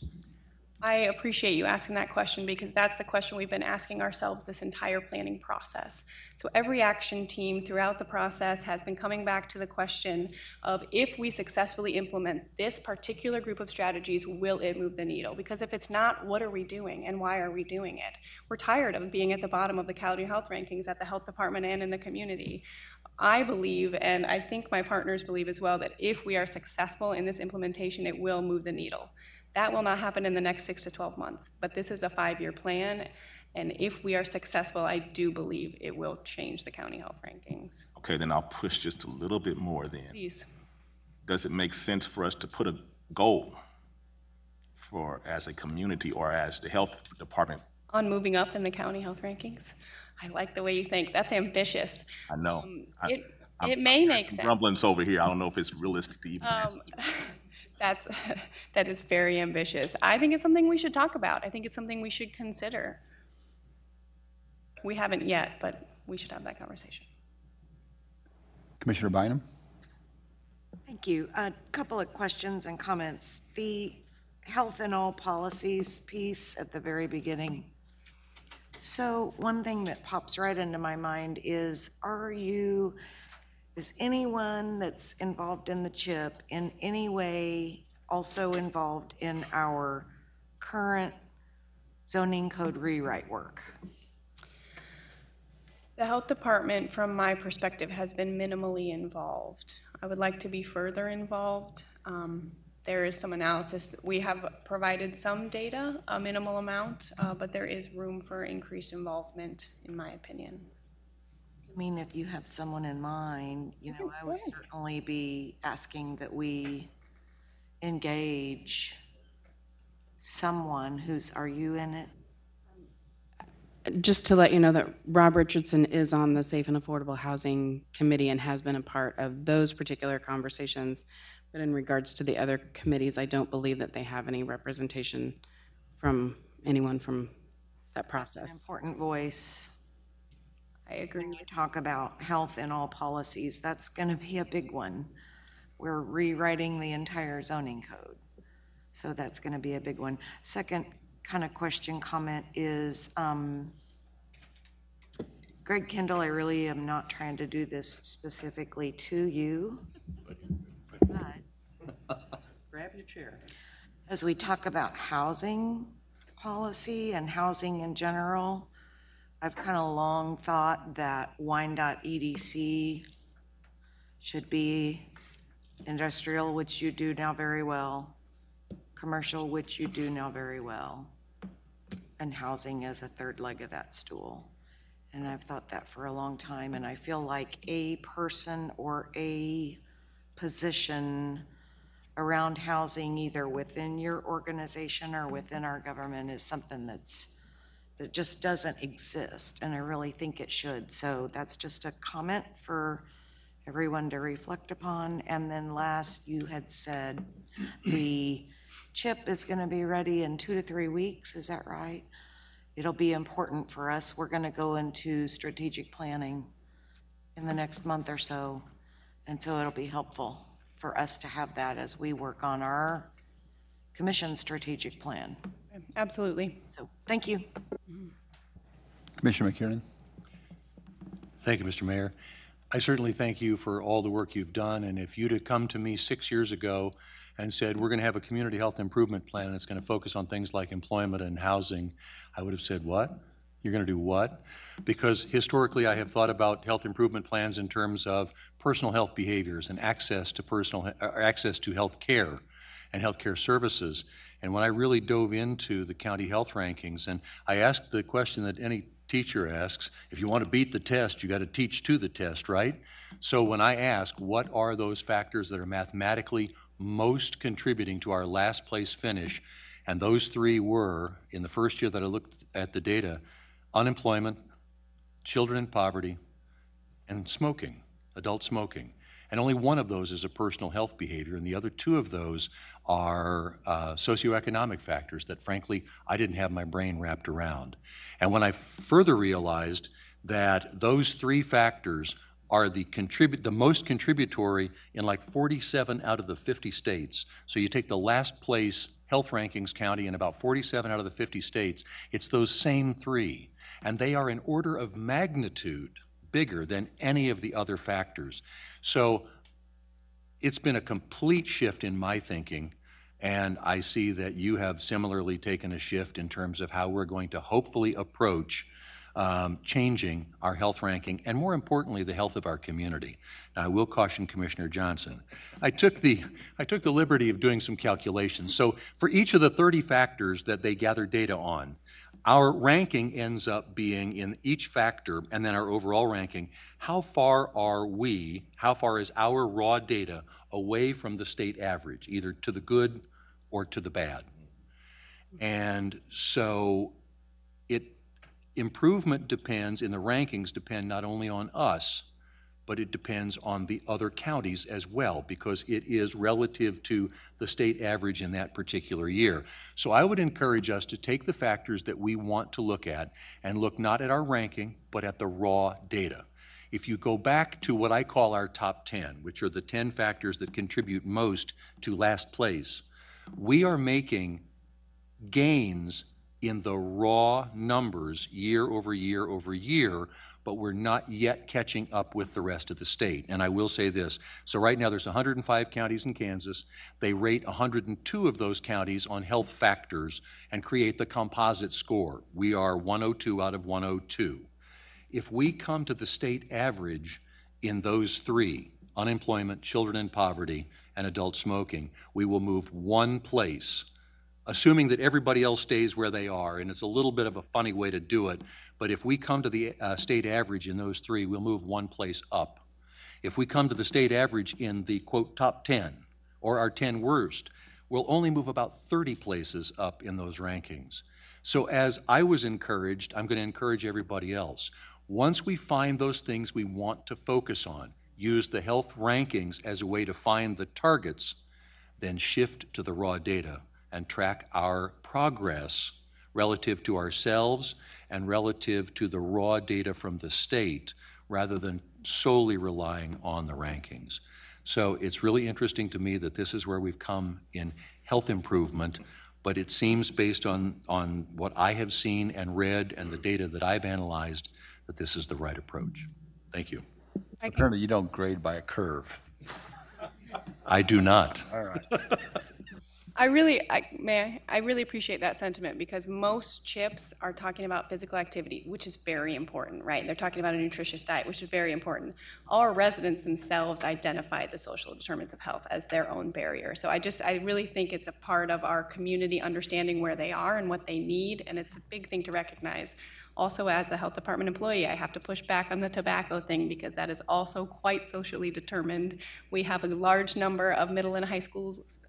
I appreciate you asking that question because that's the question we've been asking ourselves this entire planning process. So every action team throughout the process has been coming back to the question of if we successfully implement this particular group of strategies, will it move the needle? Because if it's not, what are we doing and why are we doing it? We're tired of being at the bottom of the county health rankings at the health department and in the community. I believe, and I think my partners believe as well, that if we are successful in this implementation, it will move the needle. That will not happen in the next 6 to 12 months, but this is a 5-year plan, and if we are successful, I do believe it will change the county health rankings. Okay, then I'll push just a little bit more then. Please. Does it make sense for us to put a goal as a community or as the health department? On moving up in the county health rankings. I like the way you think. That's ambitious. I know. It may make Some sense. rumblings over here. I don't know if it's realistic to even answer. That is very ambitious. I think it's something we should talk about. I think it's something we should consider. We haven't yet, but we should have that conversation. Commissioner Bynum? Thank you. A couple of questions and comments. The health and all policies piece at the very beginning. So one thing that pops right into my mind is anyone that's involved in the CHIP in any way also involved in our current zoning code rewrite work? The health department, from my perspective, has been minimally involved. I would like to be further involved. There is some analysis. We have provided some data, a minimal amount, but there is room for increased involvement, in my opinion. I mean, if you have someone in mind, I would certainly be asking that we engage someone are you in it? Just to let you know that Rob Richardson is on the Safe and Affordable Housing Committee and has been a part of those particular conversations. But in regards to the other committees, I don't believe that they have any representation from anyone from that process. An important voice. I agree. When you talk about health in all policies, that's going to be a big one. We're rewriting the entire zoning code. So that's going to be a big one. Second kind of comment is, Greg Kendall, I really am not trying to do this specifically to you, but grab your chair. As we talk about housing policy and housing in general, I've kind of long thought that Wine.edc should be industrial, which you do now very well, commercial, which you do now very well, and housing as a third leg of that stool. And I've thought that for a long time, and I feel like a person or a position around housing, either within your organization or within our government, is something that just doesn't exist, and I really think it should. So that's just a comment for everyone to reflect upon. And then last, you had said the CHIP is going to be ready in 2 to 3 weeks. Is that right? It'll be important for us. We're going to go into strategic planning in the next month or so, and so it'll be helpful for us to have that as we work on our commission strategic plan. Absolutely. So thank you. Commissioner McKiernan? Thank you, Mr. Mayor. I certainly thank you for all the work you've done, and if you'd have come to me 6 years ago and said, we're going to have a community health improvement plan and it's going to focus on things like employment and housing, I would have said, what? You're going to do what? Because historically I have thought about health improvement plans in terms of personal health behaviors and access to health care and health care services. And when I really dove into the county health rankings, and I asked the question that any teacher asks, if you want to beat the test, you got to teach to the test, right? So when I ask, what are those factors that are mathematically most contributing to our last place finish, and those three were, in the first year that I looked at the data, unemployment, children in poverty, and smoking, adult smoking. And only one of those is a personal health behavior, and the other two of those are socioeconomic factors that, frankly, I didn't have my brain wrapped around. And when I further realized that those three factors are the most contributory in like 47 out of the 50 states. So you take the last place health rankings county in about 47 out of the 50 states, it's those same three. And they are in order of magnitude bigger than any of the other factors. So it's been a complete shift in my thinking, and I see that you have similarly taken a shift in terms of how we're going to hopefully approach changing our health ranking, and more importantly, the health of our community. Now, I will caution Commissioner Johnson. I took the liberty of doing some calculations. So for each of the 30 factors that they gather data on, our ranking ends up being in each factor, and then our overall ranking, how far is our raw data away from the state average, either to the good or to the bad? And so improvement depends, in the rankings, depend not only on us, but it depends on the other counties as well, because it is relative to the state average in that particular year. So I would encourage us to take the factors that we want to look at and look not at our ranking, but at the raw data. If you go back to what I call our top 10, which are the 10 factors that contribute most to last place, we are making gains in the raw numbers year over year over year, but we're not yet catching up with the rest of the state. And I will say this, so right now there's 105 counties in Kansas. They rate 102 of those counties on health factors and create the composite score. We are 102 out of 102. If we come to the state average in those three, unemployment, children in poverty, and adult smoking, we will move one place, assuming that everybody else stays where they are, and it's a little bit of a funny way to do it, but if we come to the state average in those three, we'll move one place up. If we come to the state average in the, quote, top 10, or our 10 worst, we'll only move about 30 places up in those rankings. So as I was encouraged, I'm going to encourage everybody else. Once we find those things we want to focus on, use the health rankings as a way to find the targets, then shift to the raw data and track our progress relative to ourselves and relative to the raw data from the state, rather than solely relying on the rankings. So it's really interesting to me that this is where we've come in health improvement, but it seems, based on what I have seen and read and the data that I've analyzed, that this is the right approach. Thank you. Apparently you don't grade by a curve. I do not. All right. I really appreciate that sentiment, because most CHIPs are talking about physical activity, which is very important, right? They're talking about a nutritious diet, which is very important. Our residents themselves identify the social determinants of health as their own barrier. So I really think it's a part of our community understanding where they are and what they need, and it's a big thing to recognize. Also, as a health department employee, I have to push back on the tobacco thing, because that is also quite socially determined. We have a large number of middle and high schools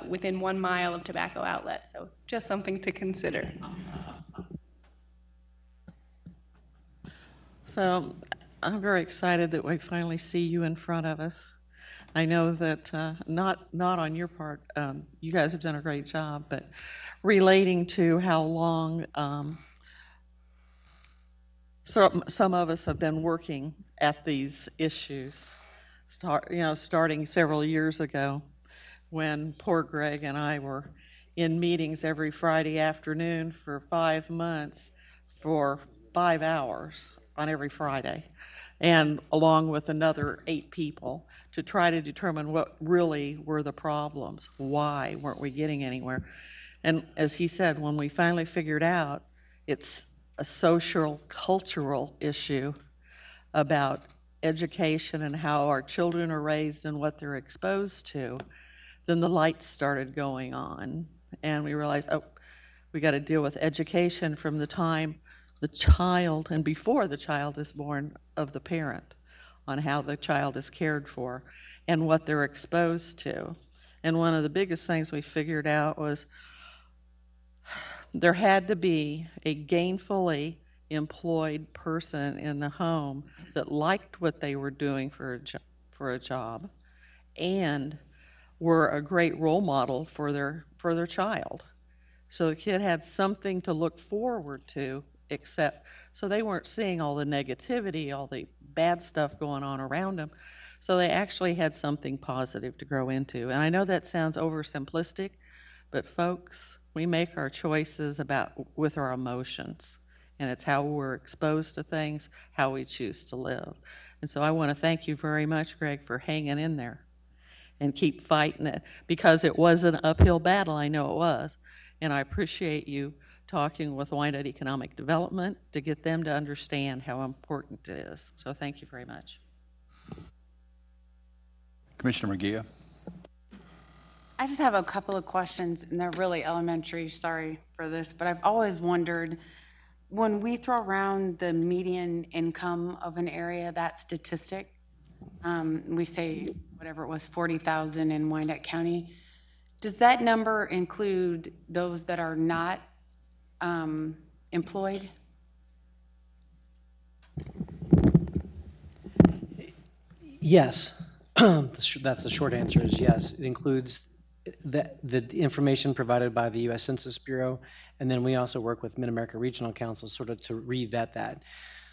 within 1 mile of tobacco outlets, so just something to consider. So I'm very excited that we finally see you in front of us. I know that not on your part, you guys have done a great job, but relating to how long some of us have been working at these issues, starting several years ago, when poor Greg and I were in meetings every Friday afternoon for 5 months for 5 hours on every Friday, and along with another 8 people to try to determine what really were the problems. Why weren't we getting anywhere? And as he said, when we finally figured out it's a social, cultural issue about education and how our children are raised and what they're exposed to, then the lights started going on, and we realized, oh, we got to deal with education from the time the child and before the child is born of the parent, on how the child is cared for and what they're exposed to. And one of the biggest things we figured out was there had to be a gainfully employed person in the home that liked what they were doing for a job and were a great role model for their child. So the kid had something to look forward to, except, so they weren't seeing all the negativity, all the bad stuff going on around them. So they actually had something positive to grow into. And I know that sounds oversimplistic, but folks, we make our choices with our emotions, and it's how we're exposed to things, how we choose to live. And so I want to thank you very much, Greg, for hanging in there and keep fighting it, because it was an uphill battle. I know it was, and I appreciate you talking with Wyandotte Economic Development to get them to understand how important it is. So thank you very much. Commissioner Murguia. I just have a couple of questions, and they're really elementary. Sorry for this, but I've always wondered, when we throw around the median income of an area, that statistic, we say whatever it was, 40,000 in Wyandotte County, Does that number include those that are not employed? Yes. That's the short answer is yes. It includes the information provided by the U.S. Census Bureau, and then we also work with Mid-America Regional Council sort of to re-vet that.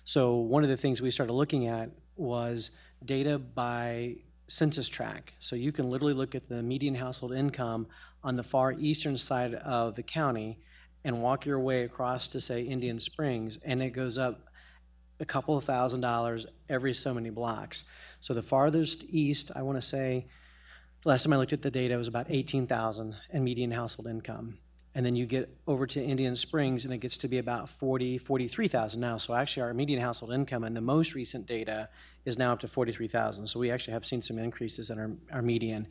So one of the things we started looking at was data by census tract. So you can literally look at the median household income on the far eastern side of the county and walk your way across to, say, Indian Springs, and it goes up a couple of $1,000s every so many blocks. So the farthest east, I want to say, last time I looked at the data, it was about $18,000 in median household income. And then you get over to Indian Springs, and it gets to be about $43,000 now. So actually, our median household income in the most recent data is now up to $43,000. So we actually have seen some increases in our median.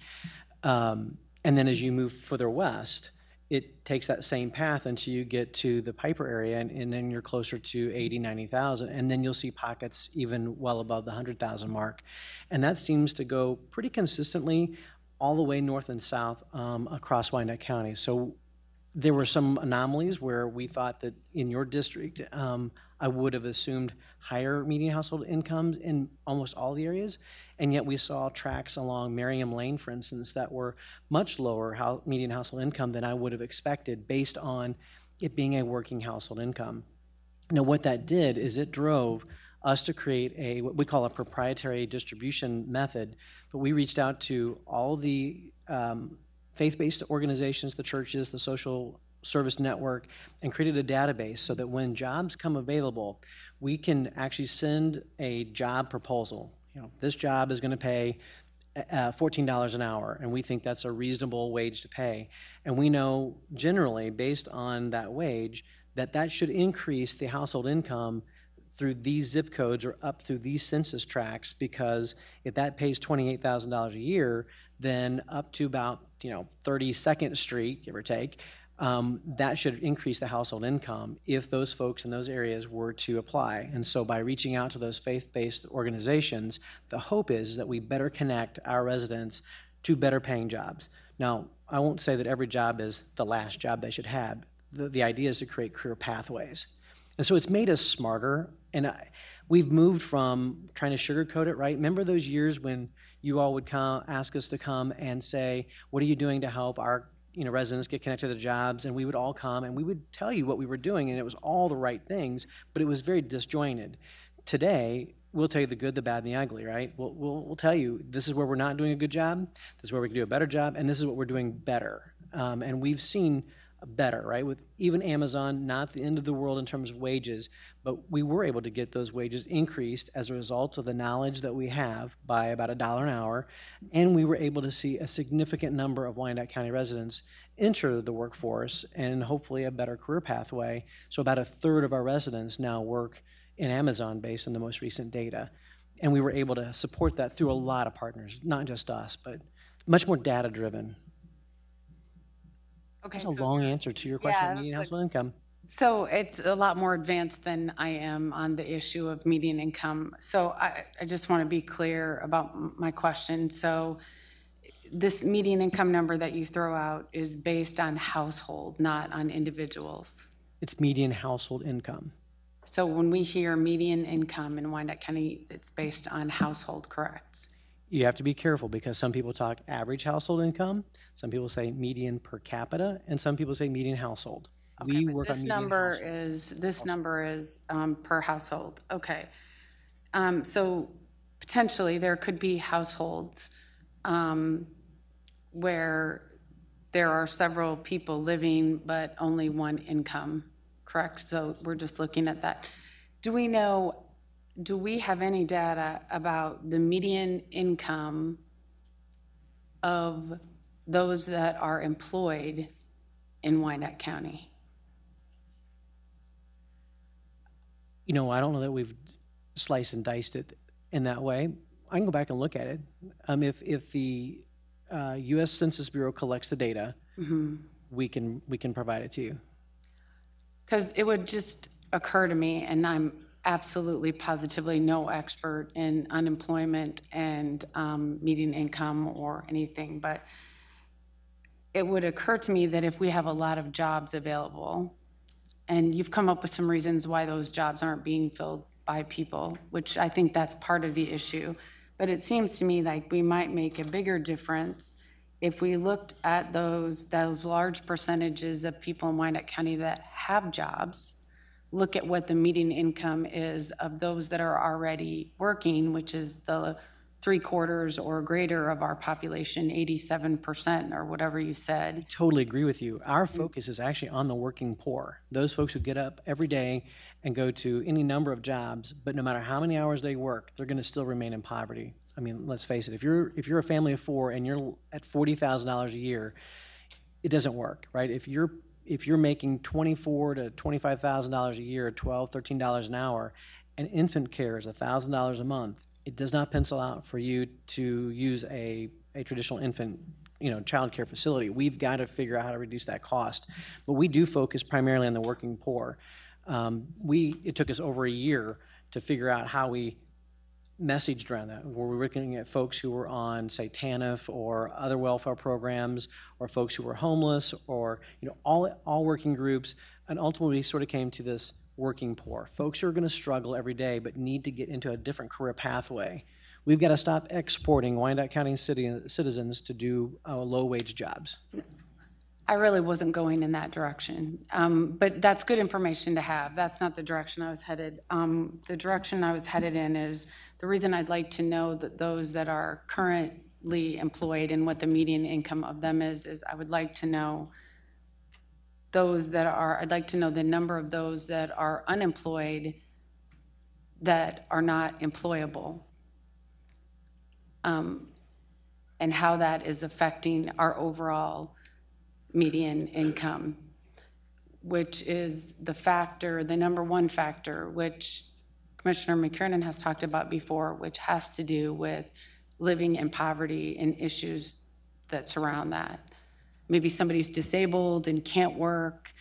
And then as you move further west, it takes that same path until you get to the Piper area, and then you're closer to 80, 90,000, and then you'll see pockets even well above the 100,000 mark. And that seems to go pretty consistently all the way north and south across Wyandotte County. So there were some anomalies where we thought that in your district, I would have assumed higher median household incomes in almost all the areas, and yet we saw tracts along Merriam Lane, for instance, that were much lower median household income than I would have expected based on it being a working household income. Now, what that did is it drove us to create what we call a proprietary distribution method, but we reached out to all the faith-based organizations, the churches, the social service network, and created a database so that when jobs come available, we can actually send a job proposal. You know, this job is going to pay $14 an hour, and we think that's a reasonable wage to pay. And we know generally, based on that wage, that should increase the household income through these zip codes or up through these census tracts, because if that pays $28,000 a year, then up to about 32nd Street, give or take, that should increase the household income if those folks in those areas were to apply. And so by reaching out to those faith-based organizations, the hope is that we better connect our residents to better paying jobs. Now, I won't say that every job is the last job they should have. The idea is to create career pathways. And so it's made us smarter, and we've moved from trying to sugarcoat it, right? Remember those years when you all would ask us to come and say, what are you doing to help our residents get connected to jobs? And we would all come and we would tell you what we were doing, and it was all the right things, but it was very disjointed. Today, we'll tell you the good, the bad, and the ugly, right? We'll tell you this is where we're not doing a good job, this is where we can do a better job, and this is what we're doing better. And we've seen better, right? With even Amazon, not the end of the world in terms of wages, but we were able to get those wages increased as a result of the knowledge that we have by about $1 an hour, and we were able to see a significant number of Wyandotte County residents enter the workforce and hopefully a better career pathway. So about 1/3 of our residents now work in Amazon based on the most recent data. And we were able to support that through a lot of partners, not just us, but much more data-driven. Okay, That's a long answer to your question on median household income. So it's a lot more advanced than I am on the issue of median income. So I just want to be clear about my question. So this median income number that you throw out is based on household, not on individuals? It's median household income. So when we hear median income in Wyandotte County, it's based on household, correct? You have to be careful because some people talk average household income, some people say median per capita, and some people say median household. Okay, we but work this on median number household. number is per household. Okay. So potentially there could be households where there are several people living but only one income, correct? So we're just looking at that. Do we have any data about the median income of those that are employed in Wyandotte County? I don't know that we've sliced and diced it in that way. I can go back and look at it. If the U.S. Census Bureau collects the data, we can provide it to you. Because it would just occur to me, and I'm absolutely positively no expert in unemployment and median income or anything, but it would occur to me that if we have a lot of jobs available, and you've come up with some reasons why those jobs aren't being filled by people, which I think that's part of the issue, but it seems to me like we might make a bigger difference if we looked at those large percentages of people in Wyandotte County that have jobs, look at what the median income is of those that are already working, which is the 3/4 or greater of our population, 87% or whatever you said. Totally agree with you. Our focus is actually on the working poor, those folks who get up every day and go to any number of jobs, but no matter how many hours they work, they're going to still remain in poverty. I mean, let's face it, if you're a family of four and you're at $40,000 a year, it doesn't work, right? If you're making $24,000 to $25,000 a year, $12, $13 an hour, and infant care is $1,000 a month, it does not pencil out for you to use a traditional infant, child care facility. We've got to figure out how to reduce that cost. But we do focus primarily on the working poor. It took us over a year to figure out how we messaged around that. Were we looking at folks who were on, say, TANF or other welfare programs, or folks who were homeless, or all working groups, and ultimately we sort of came to this working poor, folks who are going to struggle every day but need to get into a different career pathway. We've got to stop exporting Wyandotte County citizens to do low-wage jobs. I really wasn't going in that direction, but that's good information to have. That's not the direction I was headed. The direction I was headed in is the reason I'd like to know that those that are currently employed and what the median income of them is I would like to know I'd like to know the number of those that are unemployed that are not employable, and how that is affecting our overall median income, which is the number one factor, which Commissioner McKiernan has talked about before, which has to do with living in poverty and issues that surround that. Maybe somebody's disabled and can't work.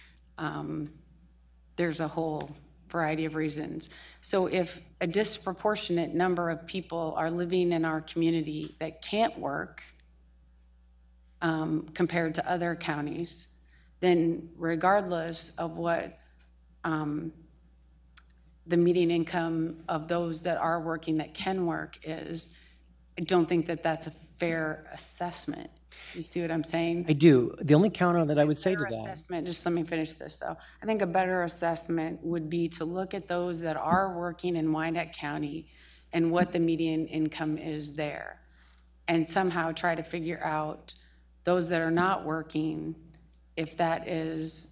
There's a whole variety of reasons. So if a disproportionate number of people are living in our community that can't work compared to other counties, then regardless of what the median income of those that are working that can work is, I don't think that that's a fair assessment. You see what I'm saying? I do. The only counter that I would say to that. Assessment, just let me finish this though. I think a better assessment would be to look at those that are working in Wyandotte County and what the median income is there, and somehow try to figure out those that are not working, if that is,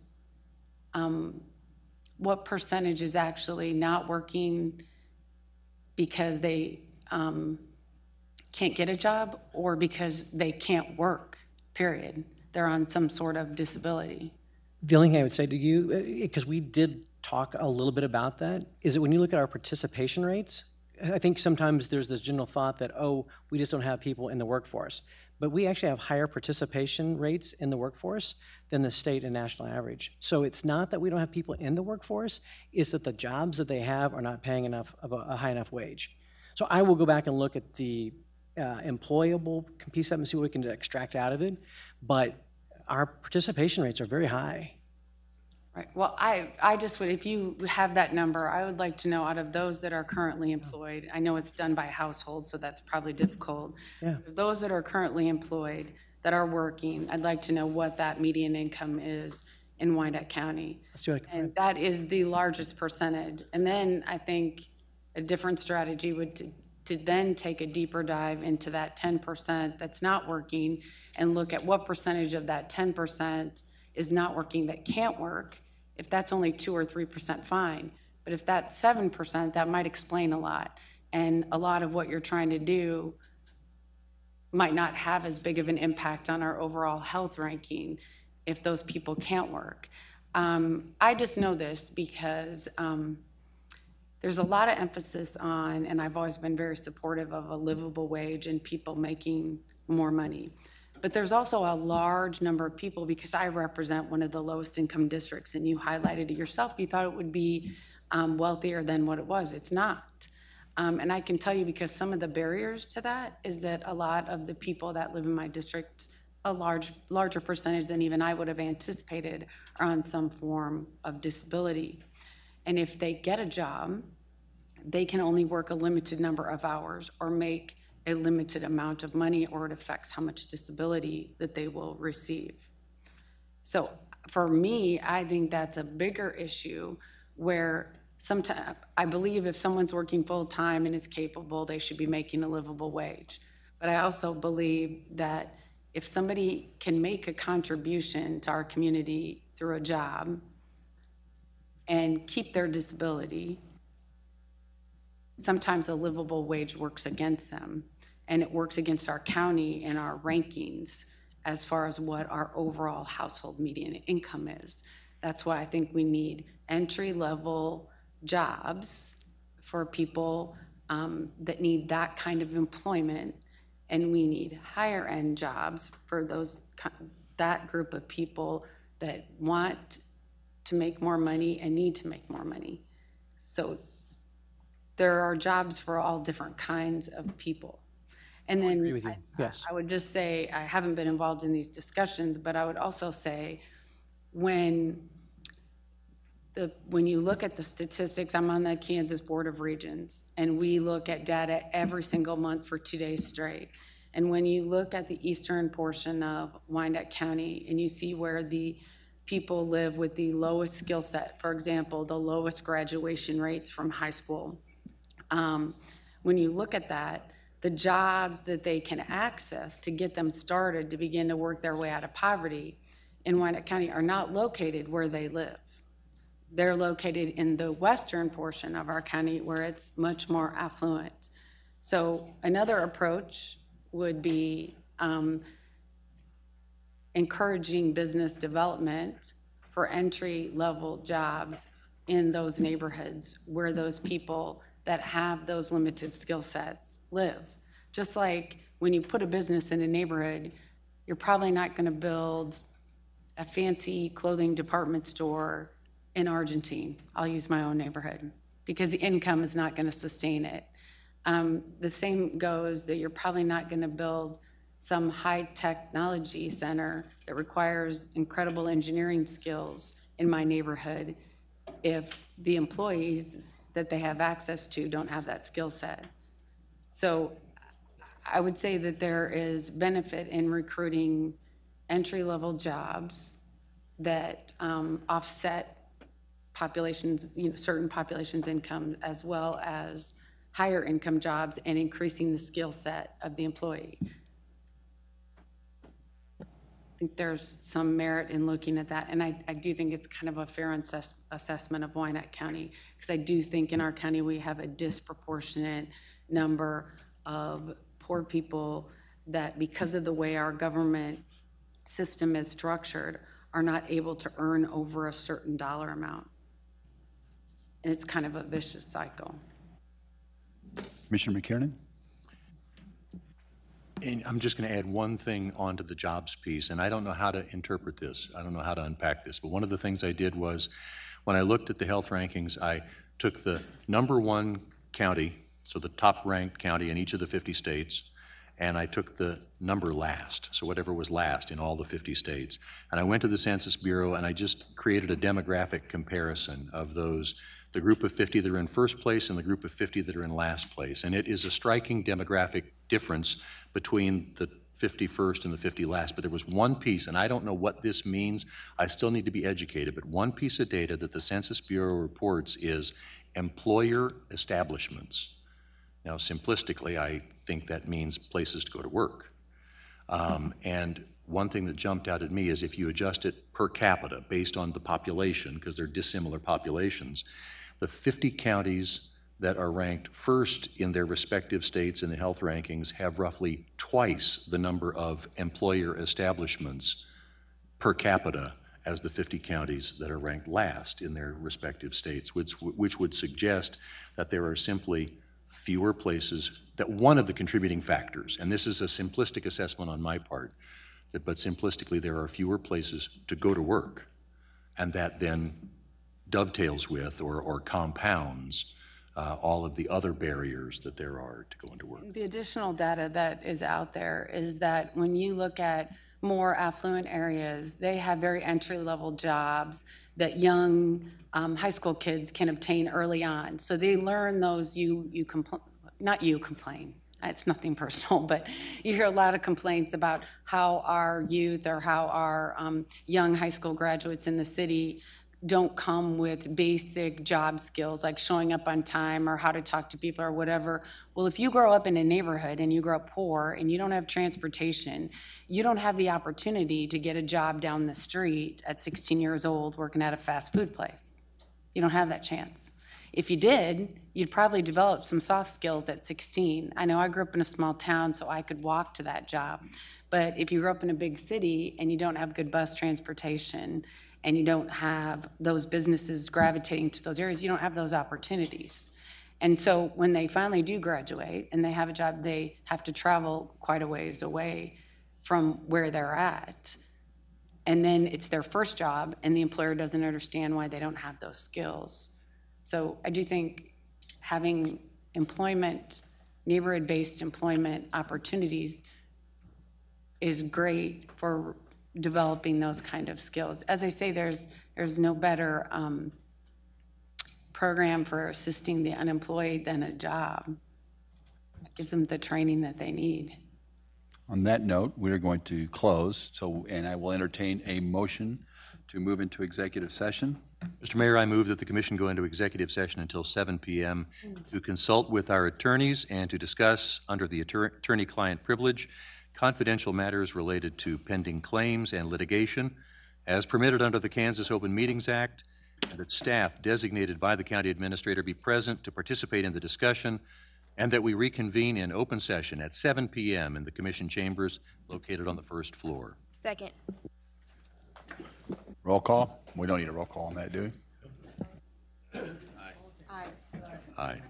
what percentage is actually not working because they can't get a job, or because they can't work, period. They're on some sort of disability. The only thing I would say to you, because we did talk a little bit about that, is that when you look at our participation rates, I think sometimes there's this general thought that, we just don't have people in the workforce. But we actually have higher participation rates in the workforce than the state and national average. So it's not that we don't have people in the workforce, it's that the jobs that they have are not paying enough of a high enough wage. So I will go back and look at the employable piece up and see what we can extract out of it, but our participation rates are very high. Right. Well, I just would, if you have that number, I would like to know out of those that are currently employed. I know it's done by household, so that's probably difficult. Yeah. Those that are currently employed that are working, I'd like to know what that median income is in Wyandotte County. And that is the largest percentage. And then I think a different strategy would to then take a deeper dive into that 10% that's not working and look at what percentage of that 10% is not working that can't work. If that's only 2 or 3%, fine. But if that's 7%, that might explain a lot. And a lot of what you're trying to do might not have as big of an impact on our overall health ranking if those people can't work. I just know this because there's a lot of emphasis on, and I've always been very supportive of, a livable wage and people making more money. But there's also a large number of people, because I represent one of the lowest income districts, and you highlighted it yourself, you thought it would be wealthier than what it was. It's not. And I can tell you, because some of the barriers to that is that a lot of the people that live in my district, a larger percentage than even I would have anticipated are on some form of disability. And if they get a job, they can only work a limited number of hours or make a limited amount of money, or it affects how much disability that they will receive. So for me, I think that's a bigger issue where sometimes I believe if someone's working full-time and is capable, they should be making a livable wage. But I also believe that if somebody can make a contribution to our community through a job and keep their disability, sometimes a livable wage works against them, and it works against our county and our rankings as far as what our overall household median income is. That's why I think we need entry-level jobs for people that need that kind of employment, and we need higher-end jobs for that group of people that want to make more money and need to make more money. So there are jobs for all different kinds of people. And then I would just say, I haven't been involved in these discussions, but I would also say when you look at the statistics, I'm on the Kansas Board of Regents, and we look at data every single month for 2 days straight. And when you look at the eastern portion of Wyandotte County and you see where the people live with the lowest skill set, for example, the lowest graduation rates from high school, when you look at that, the jobs that they can access to get them started to begin to work their way out of poverty in Wyandotte County are not located where they live. They're located in the western portion of our county where it's much more affluent. So another approach would be encouraging business development for entry-level jobs in those neighborhoods where those people that have those limited skill sets live. Just like when you put a business in a neighborhood, you're probably not going to build a fancy clothing department store in Argentine. I'll use my own neighborhood because the income is not going to sustain it. The same goes that you're probably not going to build some high technology center that requires incredible engineering skills in my neighborhood if the employees that they have access to don't have that skill set. So I would say that there is benefit in recruiting entry-level jobs that offset populations, certain populations' income, as well as higher income jobs and increasing the skill set of the employee. I think there's some merit in looking at that, and I do think it's kind of a fair assessment of Wyandotte County, because I do think in our county we have a disproportionate number of poor people that, because of the way our government system is structured, are not able to earn over a certain dollar amount. And it's kind of a vicious cycle. Commissioner McKiernan? And I'm just going to add one thing onto the jobs piece, and I don't know how to interpret this. I don't know how to unpack this, but one of the things I did was when I looked at the health rankings, I took the #1 county, so the top-ranked county in each of the 50 states, and I took the number last, so whatever was last in all the 50 states. And I went to the Census Bureau and I just created a demographic comparison of those, the group of 50 that are in first place and the group of 50 that are in last place. And it is a striking demographic difference between the 51st and the 50 last. But there was one piece, and I don't know what this means, I still need to be educated, but one piece of data that the Census Bureau reports is employer establishments. Now, simplistically, I think that means places to go to work. And one thing that jumped out at me is if you adjust it per capita based on the population, because they're dissimilar populations, the 50 counties that are ranked first in their respective states in the health rankings have roughly twice the number of employer establishments per capita as the 50 counties that are ranked last in their respective states, which would suggest that there are simply fewer places, that one of the contributing factors, and this is a simplistic assessment on my part, but simplistically there are fewer places to go to work, and that then dovetails with or compounds all of the other barriers that there are to going to work. The additional data that is out there is that when you look at more affluent areas, they have very entry-level jobs that young high school kids can obtain early on. So they learn those complain. It's nothing personal, but you hear a lot of complaints about how our youth or how our young high school graduates in the city don't come with basic job skills like showing up on time or how to talk to people or whatever. Well, if you grow up in a neighborhood and you grow up poor and you don't have transportation, you don't have the opportunity to get a job down the street at 16 years old working at a fast food place. You don't have that chance. If you did, you'd probably develop some soft skills at 16. I know I grew up in a small town, so I could walk to that job. But if you grew up in a big city and you don't have good bus transportation and you don't have those businesses gravitating to those areas, you don't have those opportunities. And so when they finally do graduate and they have a job, they have to travel quite a ways away from where they're at. And then it's their first job and the employer doesn't understand why they don't have those skills. So I do think having employment, neighborhood-based employment opportunities is great for developing those kind of skills. As I say, there's no better program for assisting the unemployed than a job. It gives them the training that they need. On that note, we are going to close, and I will entertain a motion to move into executive session. Mr. Mayor, I move that the commission go into executive session until 7 p.m. to consult with our attorneys and to discuss, under the attorney-client privilege, confidential matters related to pending claims and litigation as permitted under the Kansas Open Meetings Act, and that staff designated by the county administrator be present to participate in the discussion, and that we reconvene in open session at 7 p.m. in the commission chambers located on the first floor. Second. Roll call? We don't need a roll call on that, do we? Aye. Aye.